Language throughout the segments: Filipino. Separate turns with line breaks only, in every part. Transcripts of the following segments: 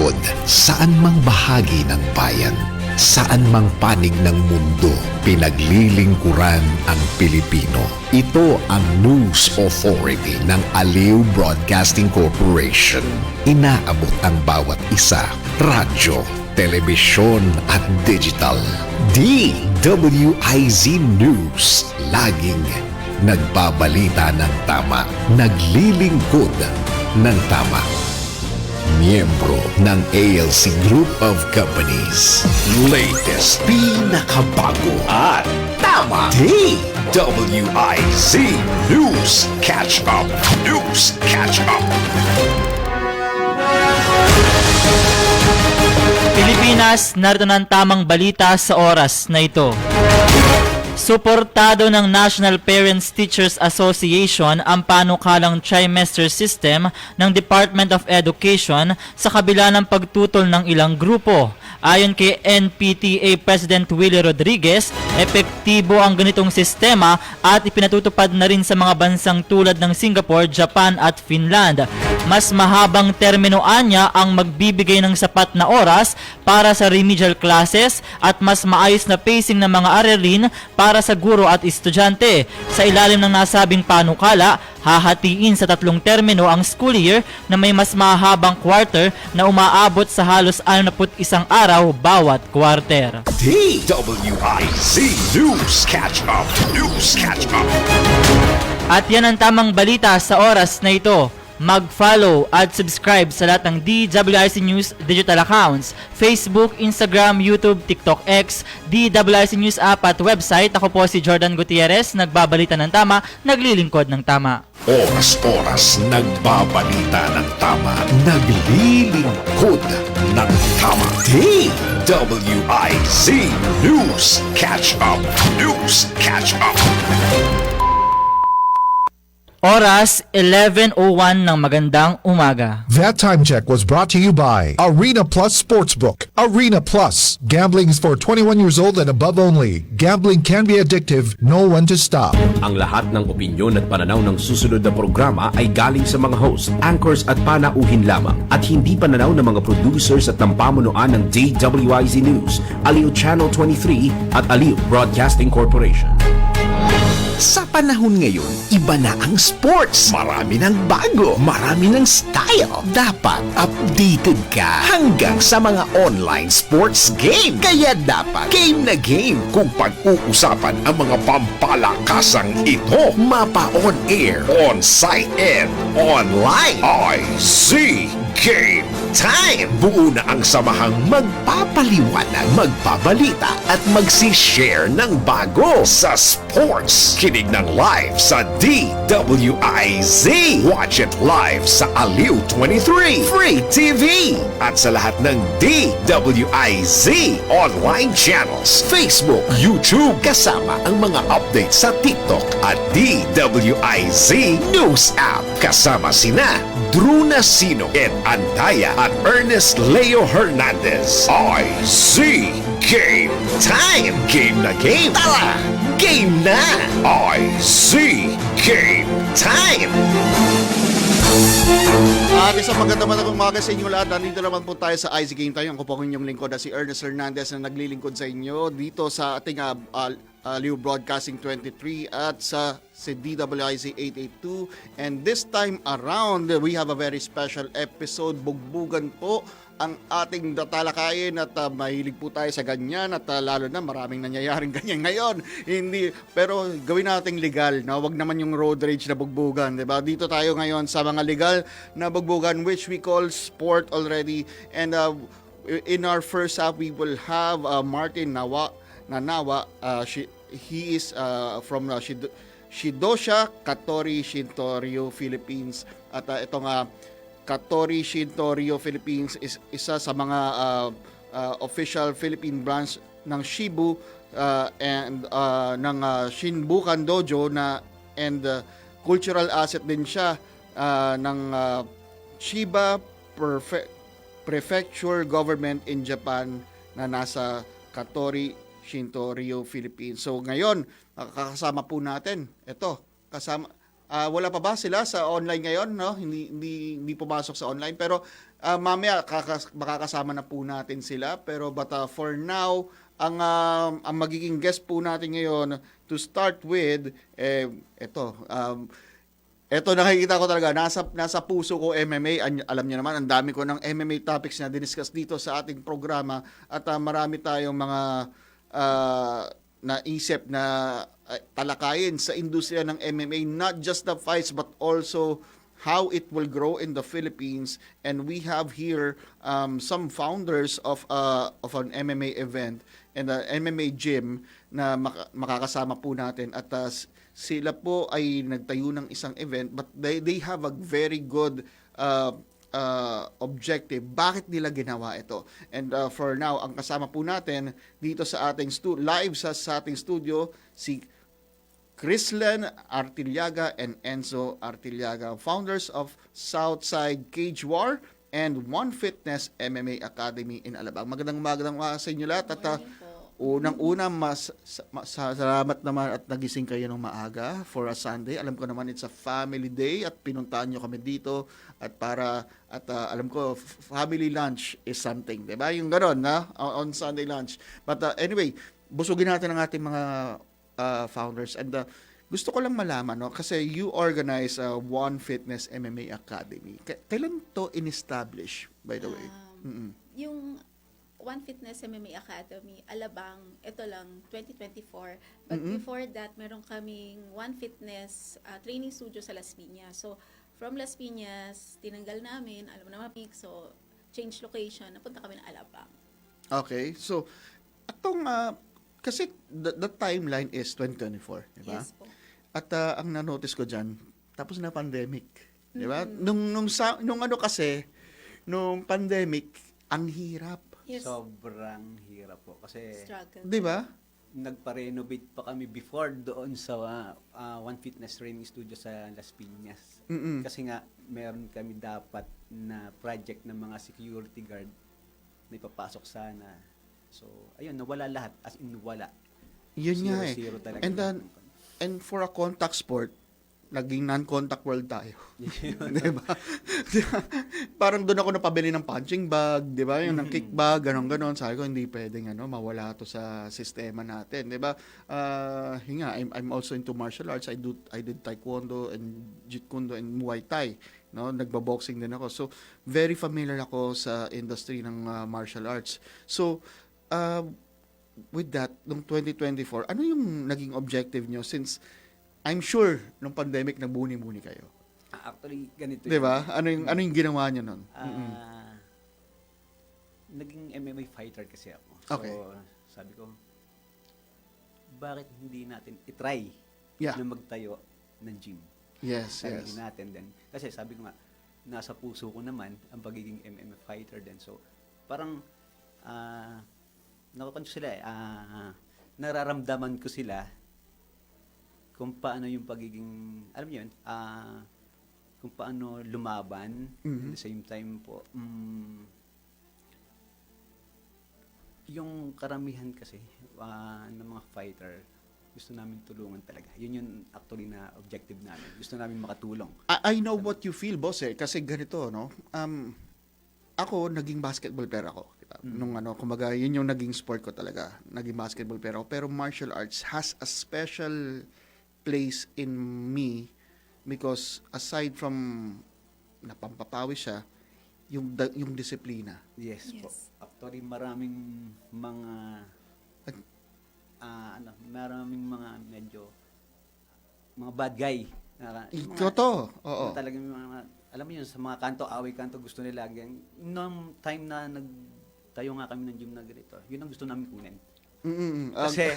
lingkod, saan mang bahagi ng bayan, saan mang panig ng mundo, pinaglilingkuran ang Pilipino. Ito ang News Authority ng Aliw Broadcasting Corporation. Inaabot ang bawat isa, radyo, telebisyon at digital. DWIZ News, laging nagbabalita ng tama, naglilingkod ng tama. Miyembro ng ALC Group of Companies. Latest, pinakabago at tama. DWIZ News Catch Up. News Catch Up.
Pilipinas, narito ng tamang balita sa oras na ito. Suportado ng National Parents Teachers Association ang panukalang trimester system ng Department of Education sa kabila ng pagtutol ng ilang grupo. Ayon kay NPTA President Willie Rodriguez, epektibo ang ganitong sistema at ipinatutupad na rin sa mga bansang tulad ng Singapore, Japan at Finland. Mas mahabang termino anya ang magbibigay ng sapat na oras para sa remedial classes at mas maayos na pacing ng mga aralin para sa guro at estudyante. Sa ilalim ng nasabing panukala, hahatiin sa 3 termino ang school year na may mas mahabang quarter na umaabot sa halos 61 araw bawat quarter.
DWIZ News Catch Up. News Catch Up.
At yan ang tamang balita sa oras na ito. Mag-follow at subscribe sa lahat ng DWIZ News digital accounts, Facebook, Instagram, YouTube, TikTok X, DWIZ News app at website. Ako po si Jordan Gutierrez, nagbabalita ng tama, naglilingkod ng tama.
Oras-oras nagbabalita ng tama, naglilingkod ng tama. DWIZ News Catch Up. News Catch Up.
Oras 11:01 ng magandang umaga.
That time check was brought to you by Arena Plus Sportsbook. Arena Plus. Gambling is for 21 years old and above only. Gambling can be addictive. Know when to stop.
Ang lahat ng opinyon at pananaw ng susunod na programa ay galing sa mga host, anchors at panauhin lamang at hindi pananaw ng mga producers at ng pamunuan ng DWIZ News, Aliw Channel 23 at Aliw Broadcasting Corporation.
Sa panahon ngayon, iba na ang sports. Marami ng bago, marami ng style. Dapat updated ka hanggang sa mga online sports game. Kaya dapat game na game kung pag-uusapan ang mga pampalakasang ito. Mapa-on air, on-site, and online. IZ Game Time! Buo na ang samahang magpapaliwanag, magbabalita at magsishare ng bago sa sports. Kinig ng live sa DWIZ. Watch it live sa Aliw 23 Free TV at sa lahat ng DWIZ online channels, Facebook, YouTube, kasama ang mga updates sa TikTok at DWIZ News App. Kasama sina Drew Nasino and Andaya at Ernest Leo Hernandez. IZ Game Time! Game na game! Tara! Game na! IZ Game Time!
At isang magandang umaga sa inyo lahat. Nandito naman po tayo sa IZ Game Time. Ako po ang inyong lingkod na si Ernest Hernandez na naglilingkod sa inyo dito sa ating Aliw Broadcasting 23 at sa DWIZ 882. And this time around, we have a very special episode. Bugbugan po ang ating tatalakayin at mahilig po tayo sa ganyan at lalo na maraming nangyayaring ganyan ngayon. Hindi, pero gawin nating legal, na wag naman yung road rage na bugbugan, 'di ba? Dito tayo ngayon sa mga legal na bugbugan which we call sport already. And in our first half we will have Martin Nawa. He is from Shidosha Katori Shintoryu, Philippines. At itong Katori Shintoryu Philippines is isa sa mga official Philippine branch ng Shibu and ng Shinbukan Dojo and cultural asset din siya ng Chiba Prefecture Government in Japan na nasa Katori Shintoryu Philippines. So ngayon, kakasama po natin ito. Wala pa ba sila sa online ngayon, no? Hindi pumasok sa online, pero mamaya makakasama na po natin sila, pero but for now, ang magiging guest po natin ngayon to start with, eto nakikita ko talaga, nasa puso ko MMA. Alam niyo naman, ang dami ko ng MMA topics na diniscuss dito sa ating programa at marami tayong mga naisip na talakayin sa industriya ng MMA, not just the fights but also how it will grow in the Philippines. And we have here some founders of an MMA event and an MMA gym na makakasama po natin at sila po ay nagtayo ng isang event but they have a very good objective. Bakit nila ginawa ito? And for now, ang kasama po natin dito sa ating live sa ating studio, si Chrislen Artillaga and Enzo Artillaga, founders of Southside Cage War and One Fitness MMA Academy in Alabang. Magandang umaga sa inyo lahat. At unang-una, salamat naman at nagising kayo ng maaga for a Sunday. Alam ko naman it's a family day at pinuntahan nyo kami dito at alam ko family lunch is something, 'di ba? Yung gano'n na on Sunday lunch. But anyway, busugin natin ang ating mga founders and gusto ko lang malaman, no, kasi you organize One Fitness MMA Academy. Kailan to in-establish, by the way?
Yung One Fitness MMA Academy, Alabang, ito lang, 2024. But before that, meron kaming One Fitness training studio sa Las Piñas. So, from Las Piñas, tinanggal namin, alam mo naman, so, change location, napunta kami ng Alabang.
Okay, so, kasi the timeline is 2024, di ba?
Yes po.
At ang na-notice ko dyan, tapos na pandemic, di ba? Nung pandemic, ang hirap.
Yes.
Sobrang hirap po kasi
Struggle.
Di ba?
nagpa-renovate pa kami before doon sa One Fitness Training Studio sa Las Piñas. Kasi nga meron kami dapat na project ng mga security guard na ipapasok sana. So ayun, nawala lahat, as in wala.
Yun nga eh.
Zero talaga.
And for a contact sport, naging non-contact world tayo. Di ba? Parang doon ako napabili ng punching bag, di ba? Yung ng kick bag, ganon-ganon. Sabi ko, hindi pwedeng mawala to sa sistema natin, di ba? I'm also into martial arts. I did taekwondo and jeet kune do and muay thai. No, nagba-boxing din ako. So, very familiar ako sa industry ng martial arts. So, with that, noong 2024, ano yung naging objective nyo since I'm sure nung pandemic nagbuni-buni kayo.
Actually, ganito.
'Di ba? Ano yung ginawa niyo nun?
Naging MMA fighter kasi ako. So,
Okay.
sabi ko, bakit hindi natin itry
Yeah.
na magtayo ng gym?
Yes,
Sarili
yes.
natin din. Kasi sabi ko nga, nasa puso ko naman ang pagiging MMA fighter din. So, parang, nakukunto sila nararamdaman ko sila kung paano yung pagiging, alam niyo yun, kung paano lumaban, at the same time po, yung karamihan kasi ng mga fighter, gusto namin tulungan talaga. Yun yung actually na objective namin. Gusto namin makatulong.
I know what you feel, boss kasi ganito, no? Ako naging basketball player ako, diba? Nung kumbaga, yun yung naging sport ko talaga. Naging basketball player ako, pero martial arts has a special place in me because aside from napampapawis siya, yung disiplina.
Yes, po.
Yes.
Actually, maraming mga maraming mga medyo mga bad guy.
Totoo. Oo.
Talagang mga, alam mo yun, sa mga kanto, away kanto, gusto nila. Nung time na nagtayo nga kami ng gym na ganito, yun ang gusto namin kunin. Kasi,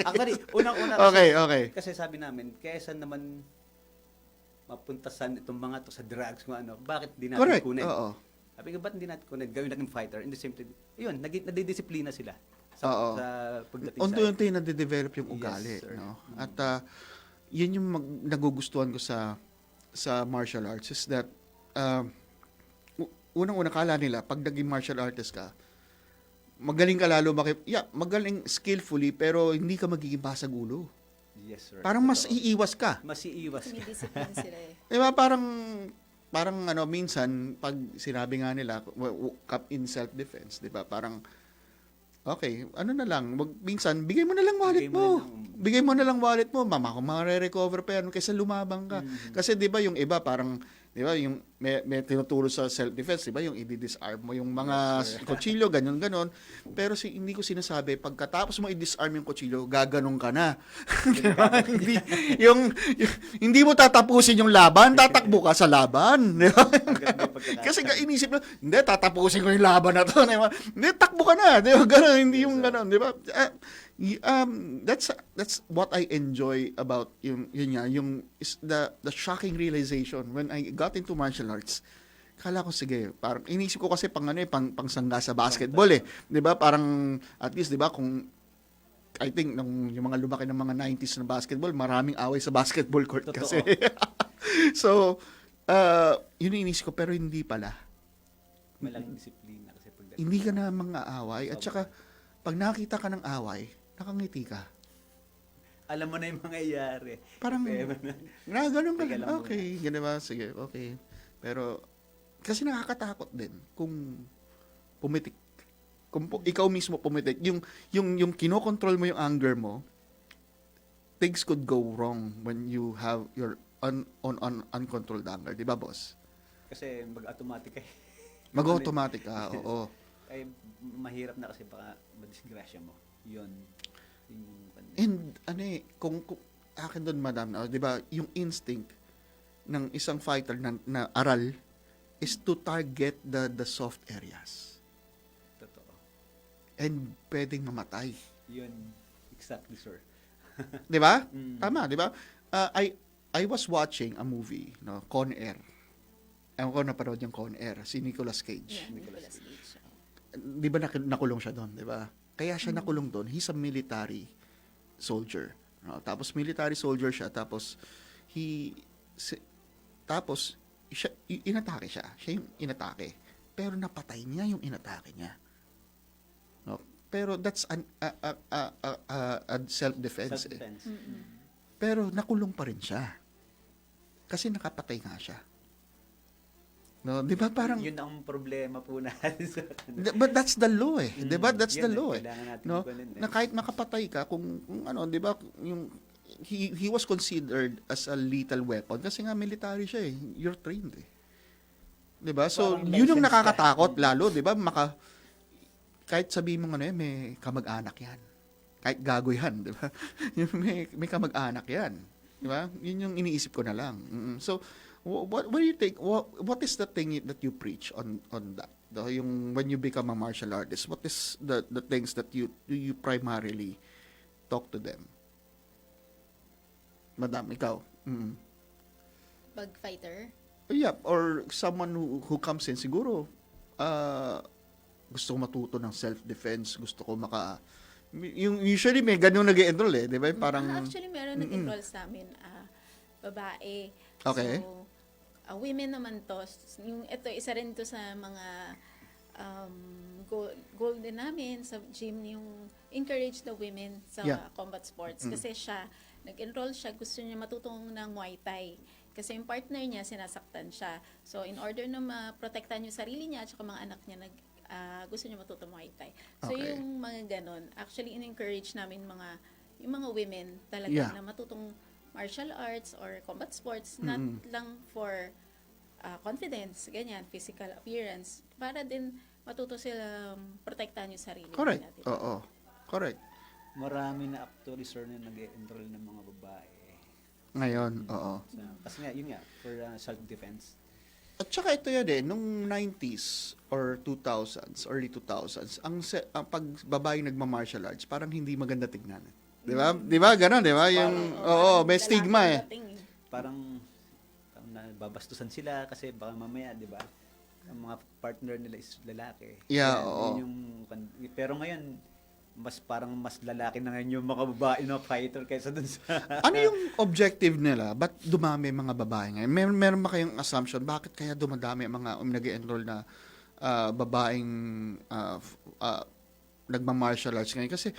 actually, unang-una
Okay.
Kasi sabi namin, kaysa naman mapuntasan itong mga to sa drugs kung ano, bakit di natin
Correct.
kunin?
Oo.
Sabi ko, ba't hindi natin kunin? Gawin natin fighter. In the same time, yun, nadidisiplina sila sa pagdating sa...
Unti-unti nade-develop yung
Yes,
ugali.
sir.
No? At yun yung nagugustuhan ko sa martial arts is that unang-una kala nila, pag naging martial artist ka, magaling ka lalo magaling skillfully pero hindi ka magiging basag ulo.
Yes, sir.
Parang mas
Totoo.
iiwas ka.
Mas iiwas ka.
Discipline sila eh.
Di ba? Parang parang minsan pag sinabi nga nila cup in self-defense, 'di ba? Parang okay, na lang, minsan bigay mo na lang wallet mo. Bigay mo na lang wallet mo, mama ko mare-recover pa yan kaysa lumabang ka. Kasi 'di ba yung iba parang 'di ba yung may tinuturo sa self-defense, 'di ba yung i-disarm mo yung mga kutsilyo, ganyan-ganon. Pero hindi ko sinasabi pagkatapos mo i-disarm yung kutsilyo, gaganong ka na. yung hindi mo tatapusin yung laban, tatakbo ka sa laban, 'di ba? Kasi inisip mo, hindi tatapusin ko yung laban na 'to, 'di ba? Hindi takbo ka na, 'di ba? Ganun, hindi yung ganon, 'di ba? That's what I enjoy about yung is the shocking realization when I got into martial arts. Kala ko sige, parang inisip ko kasi pang sangga sa basketball 'di ba? Parang at least 'di ba kung I think yung mga lumaki ng mga 90s na basketball, maraming away sa basketball court kasi. So, yun yung inisip ko pero hindi pala.
Malaking disiplina kasi pagdating.
Hindi ka na mga away at saka pag nakita ka ng away, nakangiti ka.
Alam mo na yung mangyayari.
Parang, ganun ka
Teka
lang.
lang
Okay, ganun ba? Sige, okay. Pero, kasi nakakatakot din kung pumitik. Kung ikaw mismo pumitik. Yung kinokontrol mo yung anger mo, things could go wrong when you have your uncontrolled anger. Di ba, boss?
Kasi mag-automatic eh.
Mag-automatic ka, oo.
Ay, mahirap na kasi baka madisgrasya mo. Yun.
And kung akin doon madam, 'di ba, yung instinct ng isang fighter na aral is to target the soft areas.
Totoo.
And pwedeng mamatay.
Yun. Exactly, sir.
'Di ba? Tama, 'di ba? I was watching a movie, Con Air. Ewan ko napanood yung Con Air, si Nicolas Cage.
Yeah, Nicolas Cage.
'Di ba nakulong siya doon, 'di ba? Kaya siya nakulong doon. He's a military soldier. Tapos military soldier siya. Tapos inatake siya. Siya yung inatake. Pero napatay niya yung inatake niya. No? Pero that's a self-defense.
Self-defense.
Pero nakulong pa rin siya. Kasi nakapatay nga siya. No, 'di ba parang
Yun ang problema po natin sa
but that's the law eh. 'Di ba? That's the law eh.
Kailangan natin
No?
ikunin eh.
Na kahit makapatay ka kung 'di ba, yung he was considered as a lethal weapon kasi nga military siya eh. You're trained eh. 'Di ba? So,
Parang
yun yung
license
nakakatakot lalo, 'di ba? Kahit sabihin mo may kamag-anak 'yan. Kahit gago 'yan, 'di ba? may kamag-anak 'yan. 'Di ba? Yun yung iniisip ko na lang. So, what do you think? What is the thing that you preach on that? Yung when you become a martial artist, what is the things that you primarily talk to them? Madam, ikaw.
Bug fighter.
Yeah, or someone who comes in siguro gusto ko matuto ng self-defense, gusto ko yung usually may ganun nag-enroll eh, 'di ba? Parang
Actually, meron nag-enroll sa amin, babae.
Okay.
So, women naman to. Ito, isa rin to sa mga goal din namin sa gym, yung encourage the women sa combat sports. Kasi nag-enroll siya, gusto niya matutong ng Muay Thai. Kasi yung partner niya, sinasaktan siya. So, in order na maprotektahan yung sarili niya at saka mga anak niya, gusto niya matuto Muay Thai. So,
Okay.
yung mga ganon, actually, in-encourage namin yung mga women talaga na matutong martial arts or combat sports, not lang for confidence, ganyan, physical appearance, para din matuto sila protektahan yung sarili
correct.
nila. Diba?
Oo. Correct.
Marami na actually, sir, na nag-enroll ng mga babae.
Ngayon, oo.
Kasi nga, yun nga, for self-defense.
At saka ito yan nung 90s or 2000s, early 2000s, ang pag babae nagma-martial arts, parang hindi maganda tignan. Di ba? Di ba? Ganon, di ba? May stigma eh.
Parang nababastusan sila kasi baka mamaya, di ba? Ang mga partner nila is lalaki.
Yeah,
Kaya,
oo.
Pero ngayon, mas lalaki na ngayon yung mga babae na fighter kaysa dun sa...
Ano yung objective nila? Ba't dumami mga babae ngayon? Meron ba kayong assumption? Bakit kaya dumadami mga nag-enroll na babaeng nagma-martial arts ngayon? Kasi,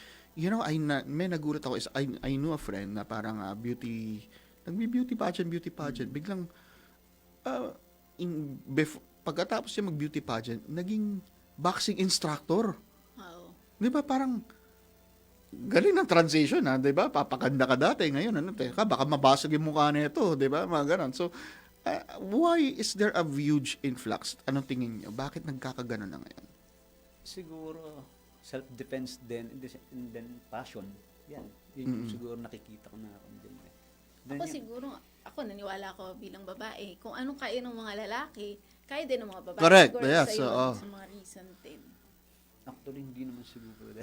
may nagulat ako is I knew a friend na parang beauty pageant. Biglang pagkatapos niya mag-beauty pageant, naging boxing instructor.
Wow.
Di ba parang galing ng transition, ha? Di ba? Papaganda ka dati, ngayon, teka, baka mabasag yung mukha nito, di ba? Mga ganon. So, why is there a huge influx? Anong tingin niyo? Bakit nagkakaganon na ngayon?
Siguro, self-defense din, and then passion. Yan. Yun yung siguro nakikita ko na ako din. Then
Ako
yun-
siguro, naniwala ako bilang babae, kung anong kaya ng mga lalaki, kaya din ng mga babae.
Correct,
Siguro
yes,
sa,
oo.
sa mga reason din.
Actually, hindi naman siguro.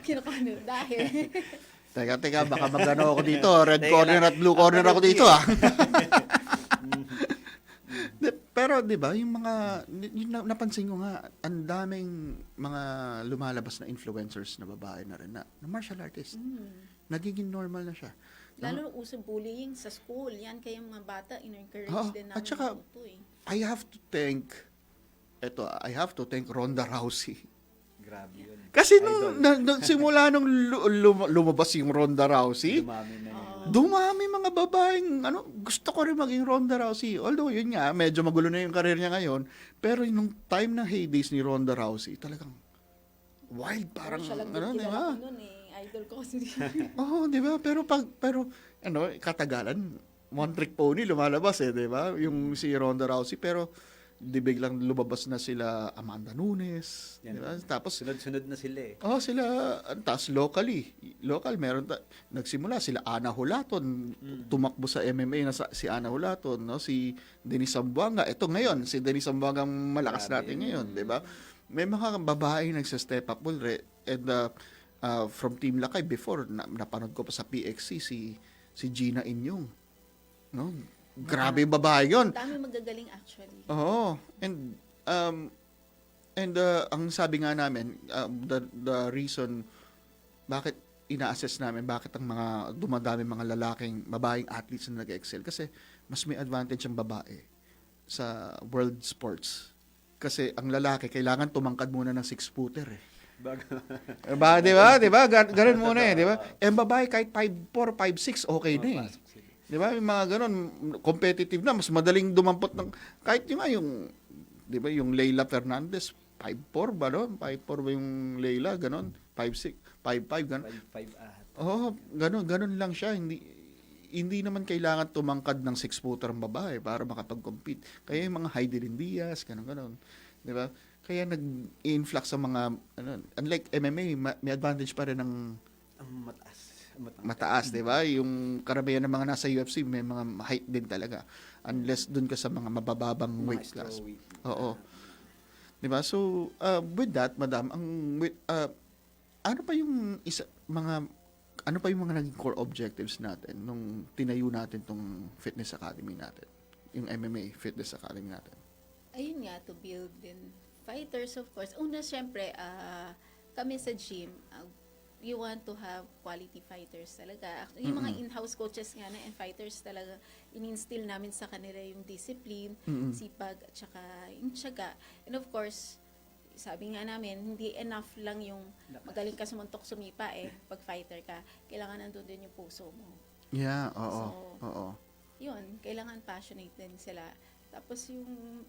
Kinukuha dahil.
Teka, baka magano ako dito. Red corner at blue corner ako dito, ah. Pero 'di ba, yung napansin ko nga, ang daming mga lumalabas na influencers na babae na rin na martial artist. Nagiging normal na siya.
Lalo uso bullying sa school. Yan kaya mga bata, in-encourage
Oo,
din
at
namin
saka,
matuto eh.
I have to thank Ronda Rousey.
Grabe yun.
Kasi
Idol.
nung simula nung lumabas yung Ronda Rousey,
Dumami na yun.
dumami mga babaeng, gusto ko rin maging Ronda Rousey. Although, yun nga, medyo magulo na yung career niya ngayon. Pero nung time ng heydays ni Ronda Rousey, talagang wild, parang,
Siya lang
di
kilala
ba?
ko nun eh. Idol ko kasi.
Oo, di ba? Pero, katagalan, one trick pony lumalabas di ba? Yung si Ronda Rousey, pero, di biglang lumabas na sila Amanda Nunes, di ba? Tapos,
Sunod-sunod na sila eh.
sila, tas local, nagsimula sila Ana Hulaton, tumakbo sa MMA na si Ana Hulaton, no? Si Denise Zamboanga. Ito ngayon, si Denise Zamboanga ang malakas
Grabe.
natin ngayon, di ba? May mga babae nagsa-step up already. And from Team Lakay before, napanood ko pa sa PXC, si Gina Inyong. No? Grabe yung babae yun.
Dami magagaling actually.
Oo. And ang sabi nga namin, the reason bakit ina-assess namin, bakit ang mga dumadami mga babaeng athletes na nag-excel, kasi mas may advantage ang babae sa world sports. Kasi ang lalaki, kailangan tumangkad muna ng 6-footer eh. Di ba? Ganun muna eh, di ba? Eh, ang babae, kahit 5'4", 5'6", okay na eh. Di ba? Yung mga ganun, competitive na, mas madaling dumampot ng, kahit di ba, yung Leila Fernandez, 5'4" ba, no? 5'4" ba yung Leila, ganun? 5'6", 5'5", ganun.
5 ahat.
Oo, ganun lang siya. Hindi naman kailangan tumangkad ng 6-footer ang babae para makapag-compete. Kaya yung mga Heidelin Diaz, ganun. Di ba? Kaya nag-influx sa mga, unlike MMA, may advantage pa rin ng
Ang
mataas, di ba? Yung karamihan ng mga nasa UFC, may mga height din talaga. Unless dun ka sa mga mabababang weight class. Oo. Di ba? So, with that, madam, ano pa yung mga naging core objectives natin nung tinayo natin tong fitness academy natin? Yung MMA fitness academy natin.
Ayun nga, to build din fighters, of course. Una, syempre, kami sa gym, we want to have quality fighters talaga. Yung mga in-house coaches nga na and fighters talaga, in-instill namin sa kanila yung discipline, sipag, at saka yung tiyaga. And of course, sabi nga namin, hindi enough lang yung magaling ka sumuntok sumipa pag fighter ka. Kailangan nandun din yung puso mo.
Yeah, oo.
So,
oo.
Yun, kailangan passionate din sila. Tapos yung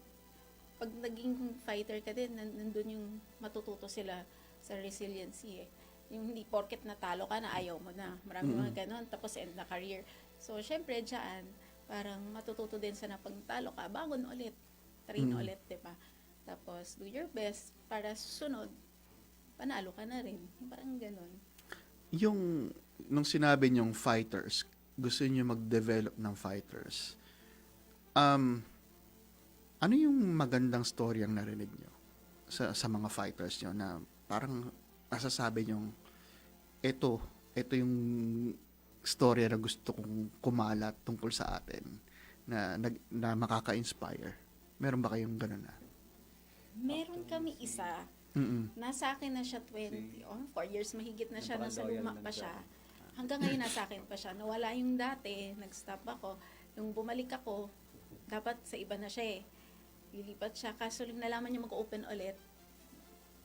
pag naging fighter ka din, nandun yung matututo sila sa resiliency Yung hindi porket natalo ka na ayaw mo na. Marami mga ganon. Tapos end na career. So, syempre, dyan, parang matututo din sa na pag natalo ka, bangon ulit. Train ulit, diba? Tapos, do your best para susunod, panalo ka na rin. Parang ganon.
Nung sinabi niyong fighters, gusto niyo mag-develop ng fighters, ano yung magandang story ang narinig niyo sa mga fighters niyo na parang nasasabi niyong ito yung storya na gusto kong kumalat tungkol sa atin na makaka-inspire. Meron ba kayong ganun na?
Meron kami isa. Nasa akin na siya 4 years mahigit na siya, nasa luma pa siya. Hanggang ngayon nasa akin pa siya. Nawala yung dati, nag-stop ako. Nung bumalik ako, dapat sa iba na siya Lilipat siya. Kaso nung nalaman niya mag-open ulit,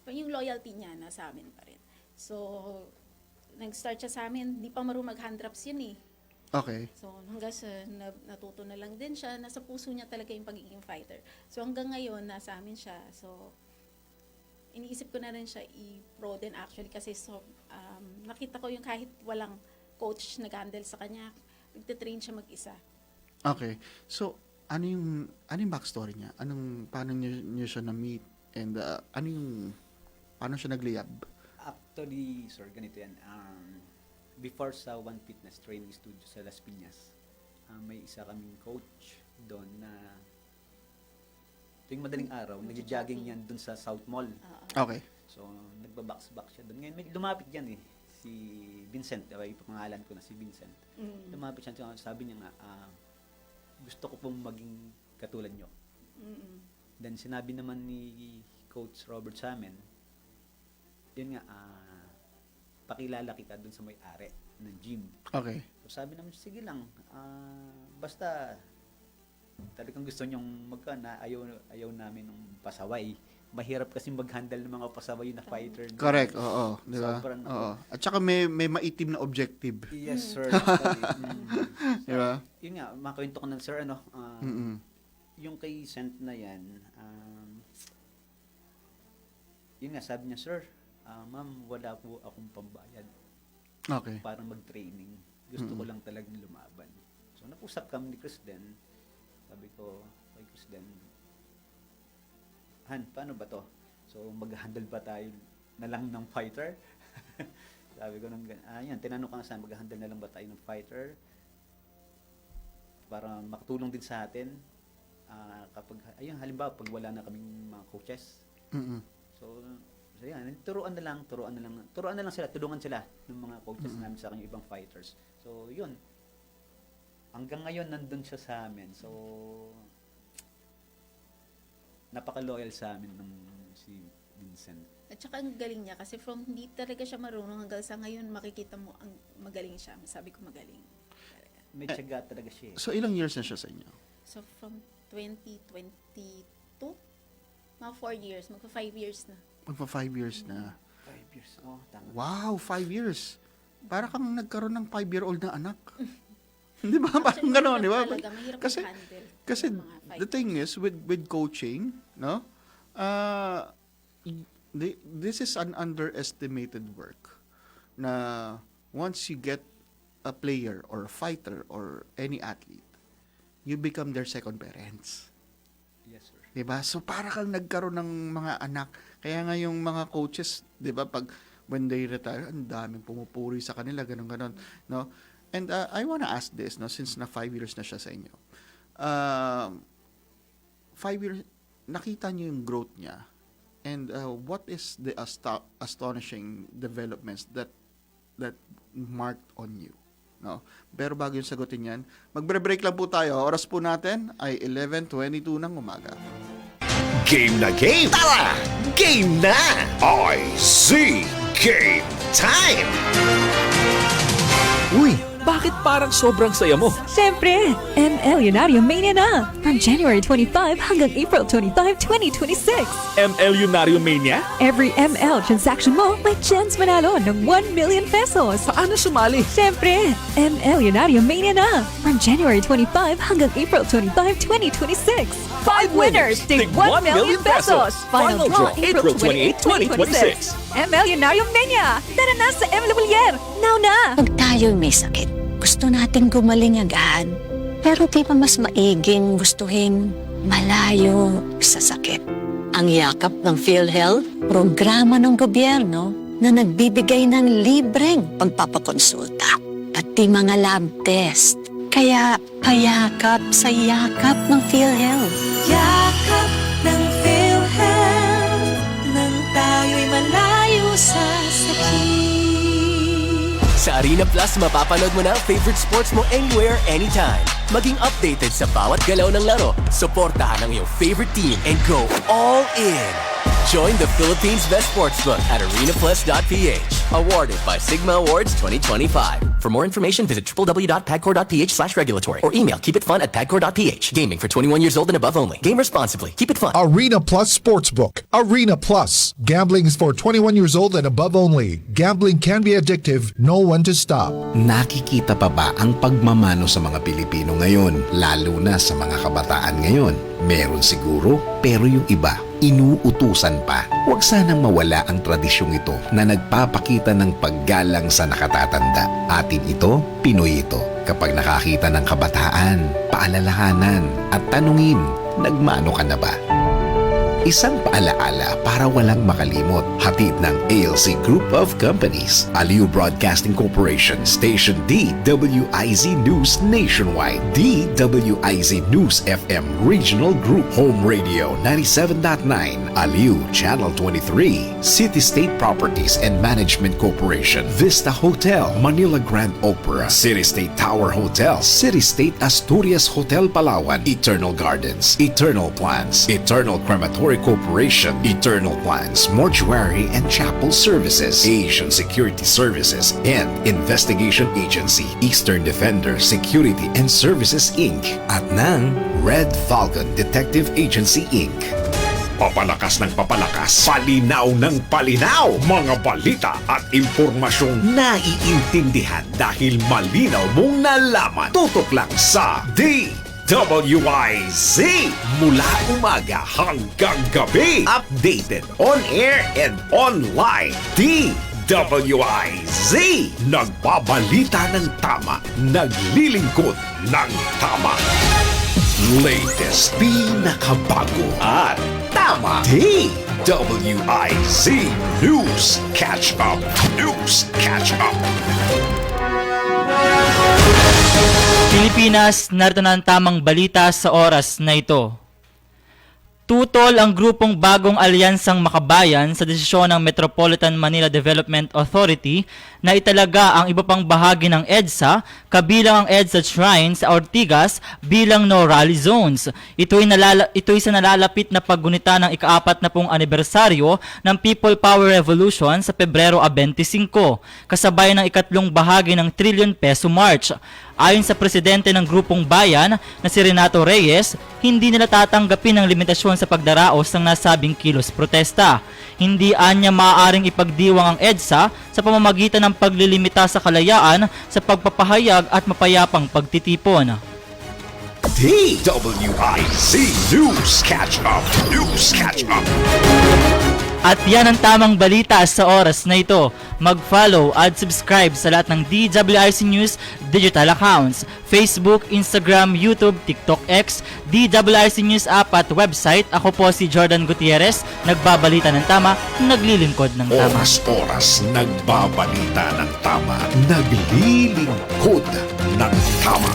yung loyalty niya nasa amin pa rin. So, nag-start siya sa amin, di pa marunong mag-hand drops yun
Okay.
So hanggang sa natuto na lang din siya, nasa puso niya talaga yung pagiging fighter. So hanggang ngayon, nasa amin siya. So iniisip ko na rin siya i-pro din actually kasi nakita ko yung kahit walang coach nag-handle sa kanya, nagtitrain siya mag-isa.
Okay. So, ano yung backstory niya? Paano niyo siya na-meet? And paano siya nagliyab?
Actually, sir, ganito yan. Before sa One Fitness Training Studio sa Las Piñas, may isa kaming coach doon na tuwing madaling araw, nag-jogging yan doon sa South Mall.
Okay.
So, nagbabox-box siya doon. Ngayon, may lumapit yan si Vincent, ipapangalan ko na si Vincent. Lumapit siya, sabi niya nga, gusto ko pong maging katulad nyo. Then, sinabi naman ni Coach Robert sa amin, yun nga, pakilala kita doon sa may-ari ng gym.
Okay.
So, sabi naman, sige lang, basta talagang gusto nyong ayaw namin ng pasaway. Mahirap kasi mag-handle ng mga pasaway na fighter.
Correct, oo. Di ba?
Sobrang,
Oo. At saka may maitim na objective.
Yes, sir.
Di ba?
Yun nga, makakwento ko na, sir, yung kay Sent na yan, yun nga, sabi niya, sir, ma'am, wala po akong pambayad
Okay.
para mag-training. Gusto ko lang talagang lumaban. So, napusap kami ni Kristen. Sabi ko, kay Kristen, Han, paano ba to? So, mag-handle ba tayo na lang ng fighter? Sabi ko nung yan, tinanong ko nga saan, mag-handle na lang ba tayo ng fighter? Para makatulong din sa atin. Halimbawa, pag wala na kaming mga coaches. So yan, turuan na lang sila, tulungan sila ng mga coaches namin sa kanyang ibang fighters. So, yun. Hanggang ngayon, nandun siya sa amin. So, napaka-loyal sa amin ng si Vincent.
At saka ang galing niya kasi from hindi talaga siya marunong hanggang sa ngayon makikita mo ang magaling siya. Sabi ko magaling.
May tiyaga talaga siya.
So, ilang years na siya sa inyo?
So from 2022, mga 4 years, magpa 5 years na.
Magpa 5 years na.
5 years. Oh, tama.
Wow, 5 years. Para kang nagkaroon ng 5-year-old na anak. Di ba? Parang gano'n, di ba?
Talaga, mahirap
Kasi,
mag-handle
kasi
yung mga fight.
the thing is, with coaching, no? This is an underestimated work na once you get a player or a fighter or any athlete, you become their second parents.
Yes, sir.
Diba? So, para kang nagkaroon ng mga anak. Kaya nga yung mga coaches, diba, when they retire, ang daming pumupuri sa kanila, ganun, no? And I wanna ask this, no, since na 5 years na siya sa inyo. 5 years, nakita niyo yung growth niya. And what is the astonishing developments that marked on you? No? Pero bago yung sagutin yan, magbre-break lang po tayo. Oras po natin ay 11:22 ng umaga.
Game na game! Tara! Game na! IZ Game Time!
Uy, bakit parang sobrang saya mo?
Siyempre, ML Lunario Mania na! From January 25 hanggang April 25, 2026.
ML Lunario Mania?
Every ML transaction mo may chance manalo ng 1 million pesos.
Paano sumali?
Siyempre, ML Lunario Mania na! From January 25 hanggang April 25, 2026. 5 winners, tig 1 million pesos! Final draw, April 28, 2026. ML Lunario Mania! Tara na sa ML Villar! Now na!
Pag tayo'y may sakit, gusto nating gumaling agad. Pero di ba mas maiging gustuhin malayo sa sakit? Ang yakap ng PhilHealth, programa ng gobyerno na nagbibigay ng libreng pagpapakonsulta, pati mga lab test. Kaya payakap sa yakap ng PhilHealth.
Yakap ng PhilHealth nang tayo'y malayo sa sakit.
Sa Arena Plus, mapapanood mo na ang favorite sports mo anywhere, anytime. Maging updated sa bawat galaw ng laro. Suportahan ang iyong favorite team and go all in. Join the Philippines' best sportsbook at arenaplus.ph. Awarded by Sigma Awards 2025. For more information, visit www.pagcor.ph/regulatory or email keepitfun@pagcor.ph. Gaming for 21 years old and above only. Game responsibly. Keep it fun.
Arena Plus Sportsbook. Arena Plus. Gambling is for 21 years old and above only. Gambling can be addictive. Know when to stop.
Nakikita pa ba ang pagmamano sa mga Pilipino ngayon, lalo na sa mga kabataan ngayon? Meron siguro, pero yung iba, inuutusan pa. Huwag sanang mawala ang tradisyong ito na nagpapakita ng paggalang sa nakatatanda. Atin ito, Pinoy ito. Kapag nakakita ng kabataan, paalalahanan at tanungin, nagmano ka na ba? Isang paalaala para walang makalimot. Hatid ng ALC Group of Companies, Aliw Broadcasting Corporation, Station DWIZ News Nationwide, DWIZ News FM Regional Group, Home Radio 97.9, Aliw Channel 23, City State Properties and Management Corporation, Vista Hotel, Manila Grand Opera, City State Tower Hotel, City State Asturias Hotel Palawan, Eternal Gardens, Eternal Plans, Eternal Crematory Corporation, Eternal Plans, Mortuary and Chapel Services, Asian Security Services, and Investigation Agency, Eastern Defender Security and Services Inc. at ng Red Falcon Detective Agency Inc. Papalakas ng papalakas, palinaw ng palinaw, mga balita at impormasyong naiintindihan dahil malinaw mong nalaman. Tutok lang sa DWIZ mula umaga hanggang gabi. Updated on air and online. DWIZ nagbabalita ng tama, naglilingkod ng tama. Latest, pinakabago at tama. DWIZ News Catch Up. News Catch Up.
Pilipinas, narito na ang tamang balita sa oras na ito. Tutol ang grupong Bagong Alyansang Makabayan sa desisyon ng Metropolitan Manila Development Authority na italaga ang iba pang bahagi ng EDSA, kabilang ang EDSA Shrine sa Ortigas bilang no rally zones. Ito'y sa nalalapit na paggunita ng ika-40 anibersaryo ng People Power Revolution sa Pebrero 25, kasabay ng ikatlong bahagi ng trillion peso march. Ayon sa presidente ng grupong bayan na si Renato Reyes, hindi nila tatanggapin ang limitasyon sa pagdaraos ng nasabing kilos protesta. Hindi anya maaaring ipagdiwang ang EDSA sa pamamagitan ng paglilimita sa kalayaan sa pagpapahayag at mapayapang pagtitipon.
DWIZ News Catch Up. News Catch Up.
At yan ang tamang balita sa oras na ito. Mag-follow at subscribe sa lahat ng DWIZ News digital accounts, Facebook, Instagram, YouTube, TikTok X, DWIZ News app at website. Ako po si Jordan Gutierrez, nagbabalita ng tama, naglilingkod ng tama.
Oras-oras nagbabalita ng tama, naglilingkod ng tama.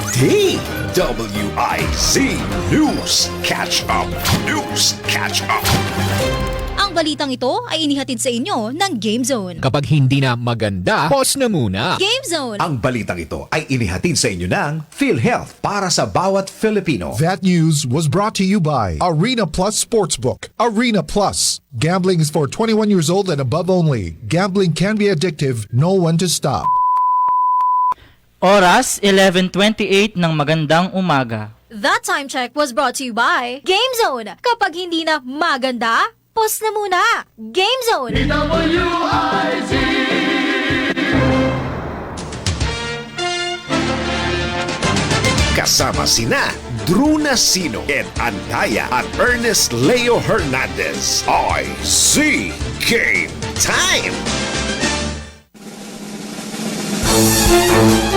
DWIZ News Catch Up. News Catch Up.
Ang balitang ito ay inihatid sa inyo ng Game Zone.
Kapag hindi na maganda, pause na muna.
Game Zone!
Ang balitang ito ay inihatid sa inyo ng PhilHealth para sa bawat Filipino.
That news was brought to you by Arena Plus Sportsbook. Arena Plus. Gambling is for 21 years old and above only. Gambling can be addictive. Know when to stop.
Oras 11:28 ng magandang umaga.
That time check was brought to you by Game Zone. Kapag hindi na maganda, pause na muna. Game Zone!
Kasama sina Drew Nasino and Andaya at Ernest Leo Hernandez. IZ Game Time!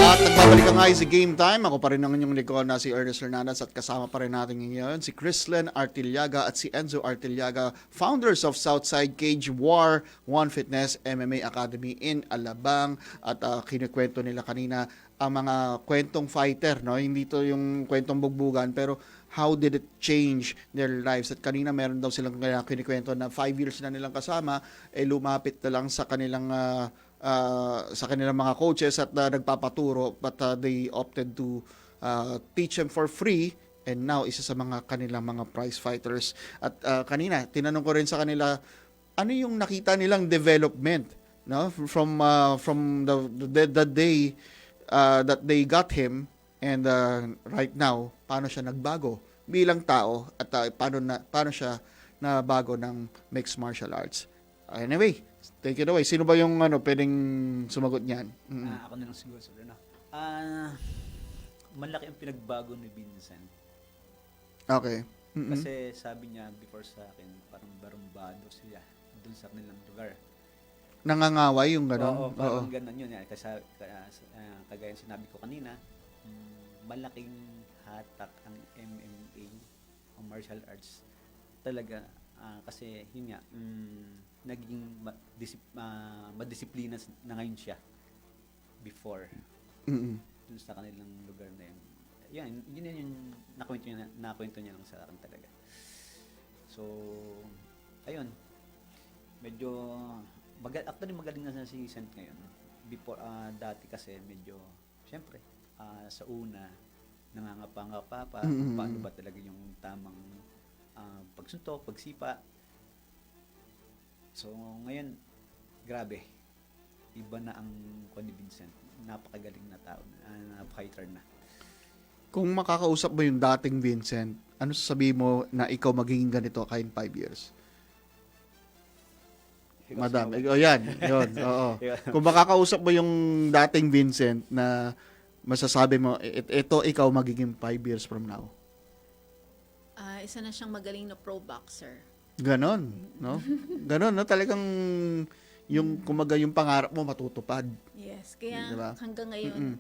At nagbabalik ang IZ Game Time. Ako pa rin ang inyong likod na si Ernest Hernandez at kasama pa rin natin ngayon si Chrislen Artillaga at si Enzo Artillaga, founders of Southside Cage War, One Fitness MMA Academy in Alabang. At kinikwento nila kanina ang mga kwentong fighter, no? Hindi to yung kwentong bugbugan, pero how did it change their lives? At kanina meron daw silang kinikwento na 5 years na nilang kasama, lumapit na lang sa kanilang mga coaches at nagpapaturo, but they opted to teach them for free, and now isa sa mga kanilang mga prize fighters. At kanina tinanong ko rin sa kanila, ano yung nakita nilang development, no? From the day that they got him and right now, paano siya nagbago bilang tao at paano siya nabago ng mixed martial arts. Anyway, take it away. Sino ba yung pwedeng sumagot niyan?
Ako na lang siguro. Malaki ang pinagbago ni Vincent.
Okay.
Kasi sabi niya before sa akin, parang barumbado siya dun sa kanilang lugar.
Nangangaway yung gano'n?
Oo, parang gano'n yun. Kasi kagaya sinabi ko kanina, malaking hatak ang MMA o martial arts. Talaga, kasi yun nga, naging madisiplina na ngayon siya before. Dun sa kanilang lugar na yun. Yun yung nakwento niya lang sa akin talaga. So, ayun. Medyo actually magaling na si Cent ngayon. Before dati kasi medyo syempre sa una nangangapa-ngapa pa paano ba talaga yung tamang pagsuntok, pagsipa. So, ngayon grabe. Iba na ang Juan ni Vincent. Napakagaling na tao, napaka-hitter na.
Kung makakausap mo yung dating Vincent, ano sasabihin mo na ikaw magiging ganito kahit 5 years? Madam, yan. Yun, oo. Kung makakausap mo yung dating Vincent na masasabi mo, ito ikaw magiging 5 years from now.
Isa na siyang magaling na pro boxer.
Ganon, no? Ganon, no? Talagang yung kumaga yung pangarap mo matutupad.
Yes, kaya
diba?
hanggang ngayon,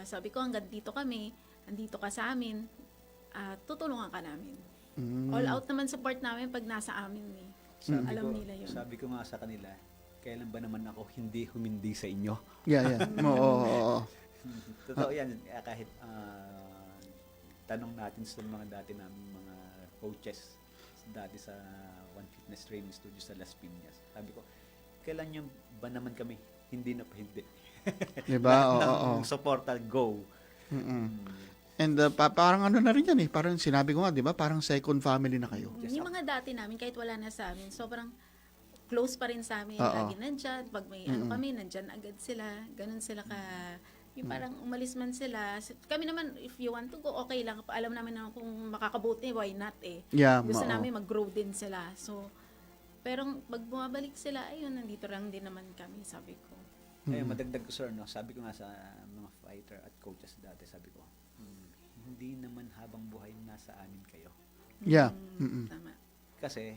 sabi ko hanggang dito kami, andito ka sa amin, tutulungan ka namin. All out naman support namin pag nasa amin eh. Alam nila yun.
Sabi ko nga sa kanila, kailan ba naman ako hindi humindi sa inyo?
Yeah. Oo.
Totoo yan. Kahit tanong natin sa mga dati namin mga coaches dati sa One Fitness Training Studio sa Las Piñas. Sabi ko, kailan nyo ba naman kami hindi na hindi?
Diba?
Ng supportal go.
And parang ano na rin yan eh. Parang sinabi ko nga, di ba? Parang second family na kayo.
Yung mga dati namin, kahit wala na sa amin, sobrang close pa rin sa amin. Lagi nandyan. Pag may kami, nandyan agad sila. Ganun sila ka... Yung parang umalis man sila. Kami naman, if you want to go, okay lang. Alam namin na kung makakabuti, why not eh.
Yeah,
gusto namin mag-grow din sila. So, pero pag bumabalik sila, ayun, nandito lang din naman kami, sabi ko.
Ayun, madagdag ko sir, no? Sabi ko nga sa mga fighter at coaches dati, sabi ko, hindi naman habang buhay nasa amin kayo.
Yeah.
Tama.
Kasi,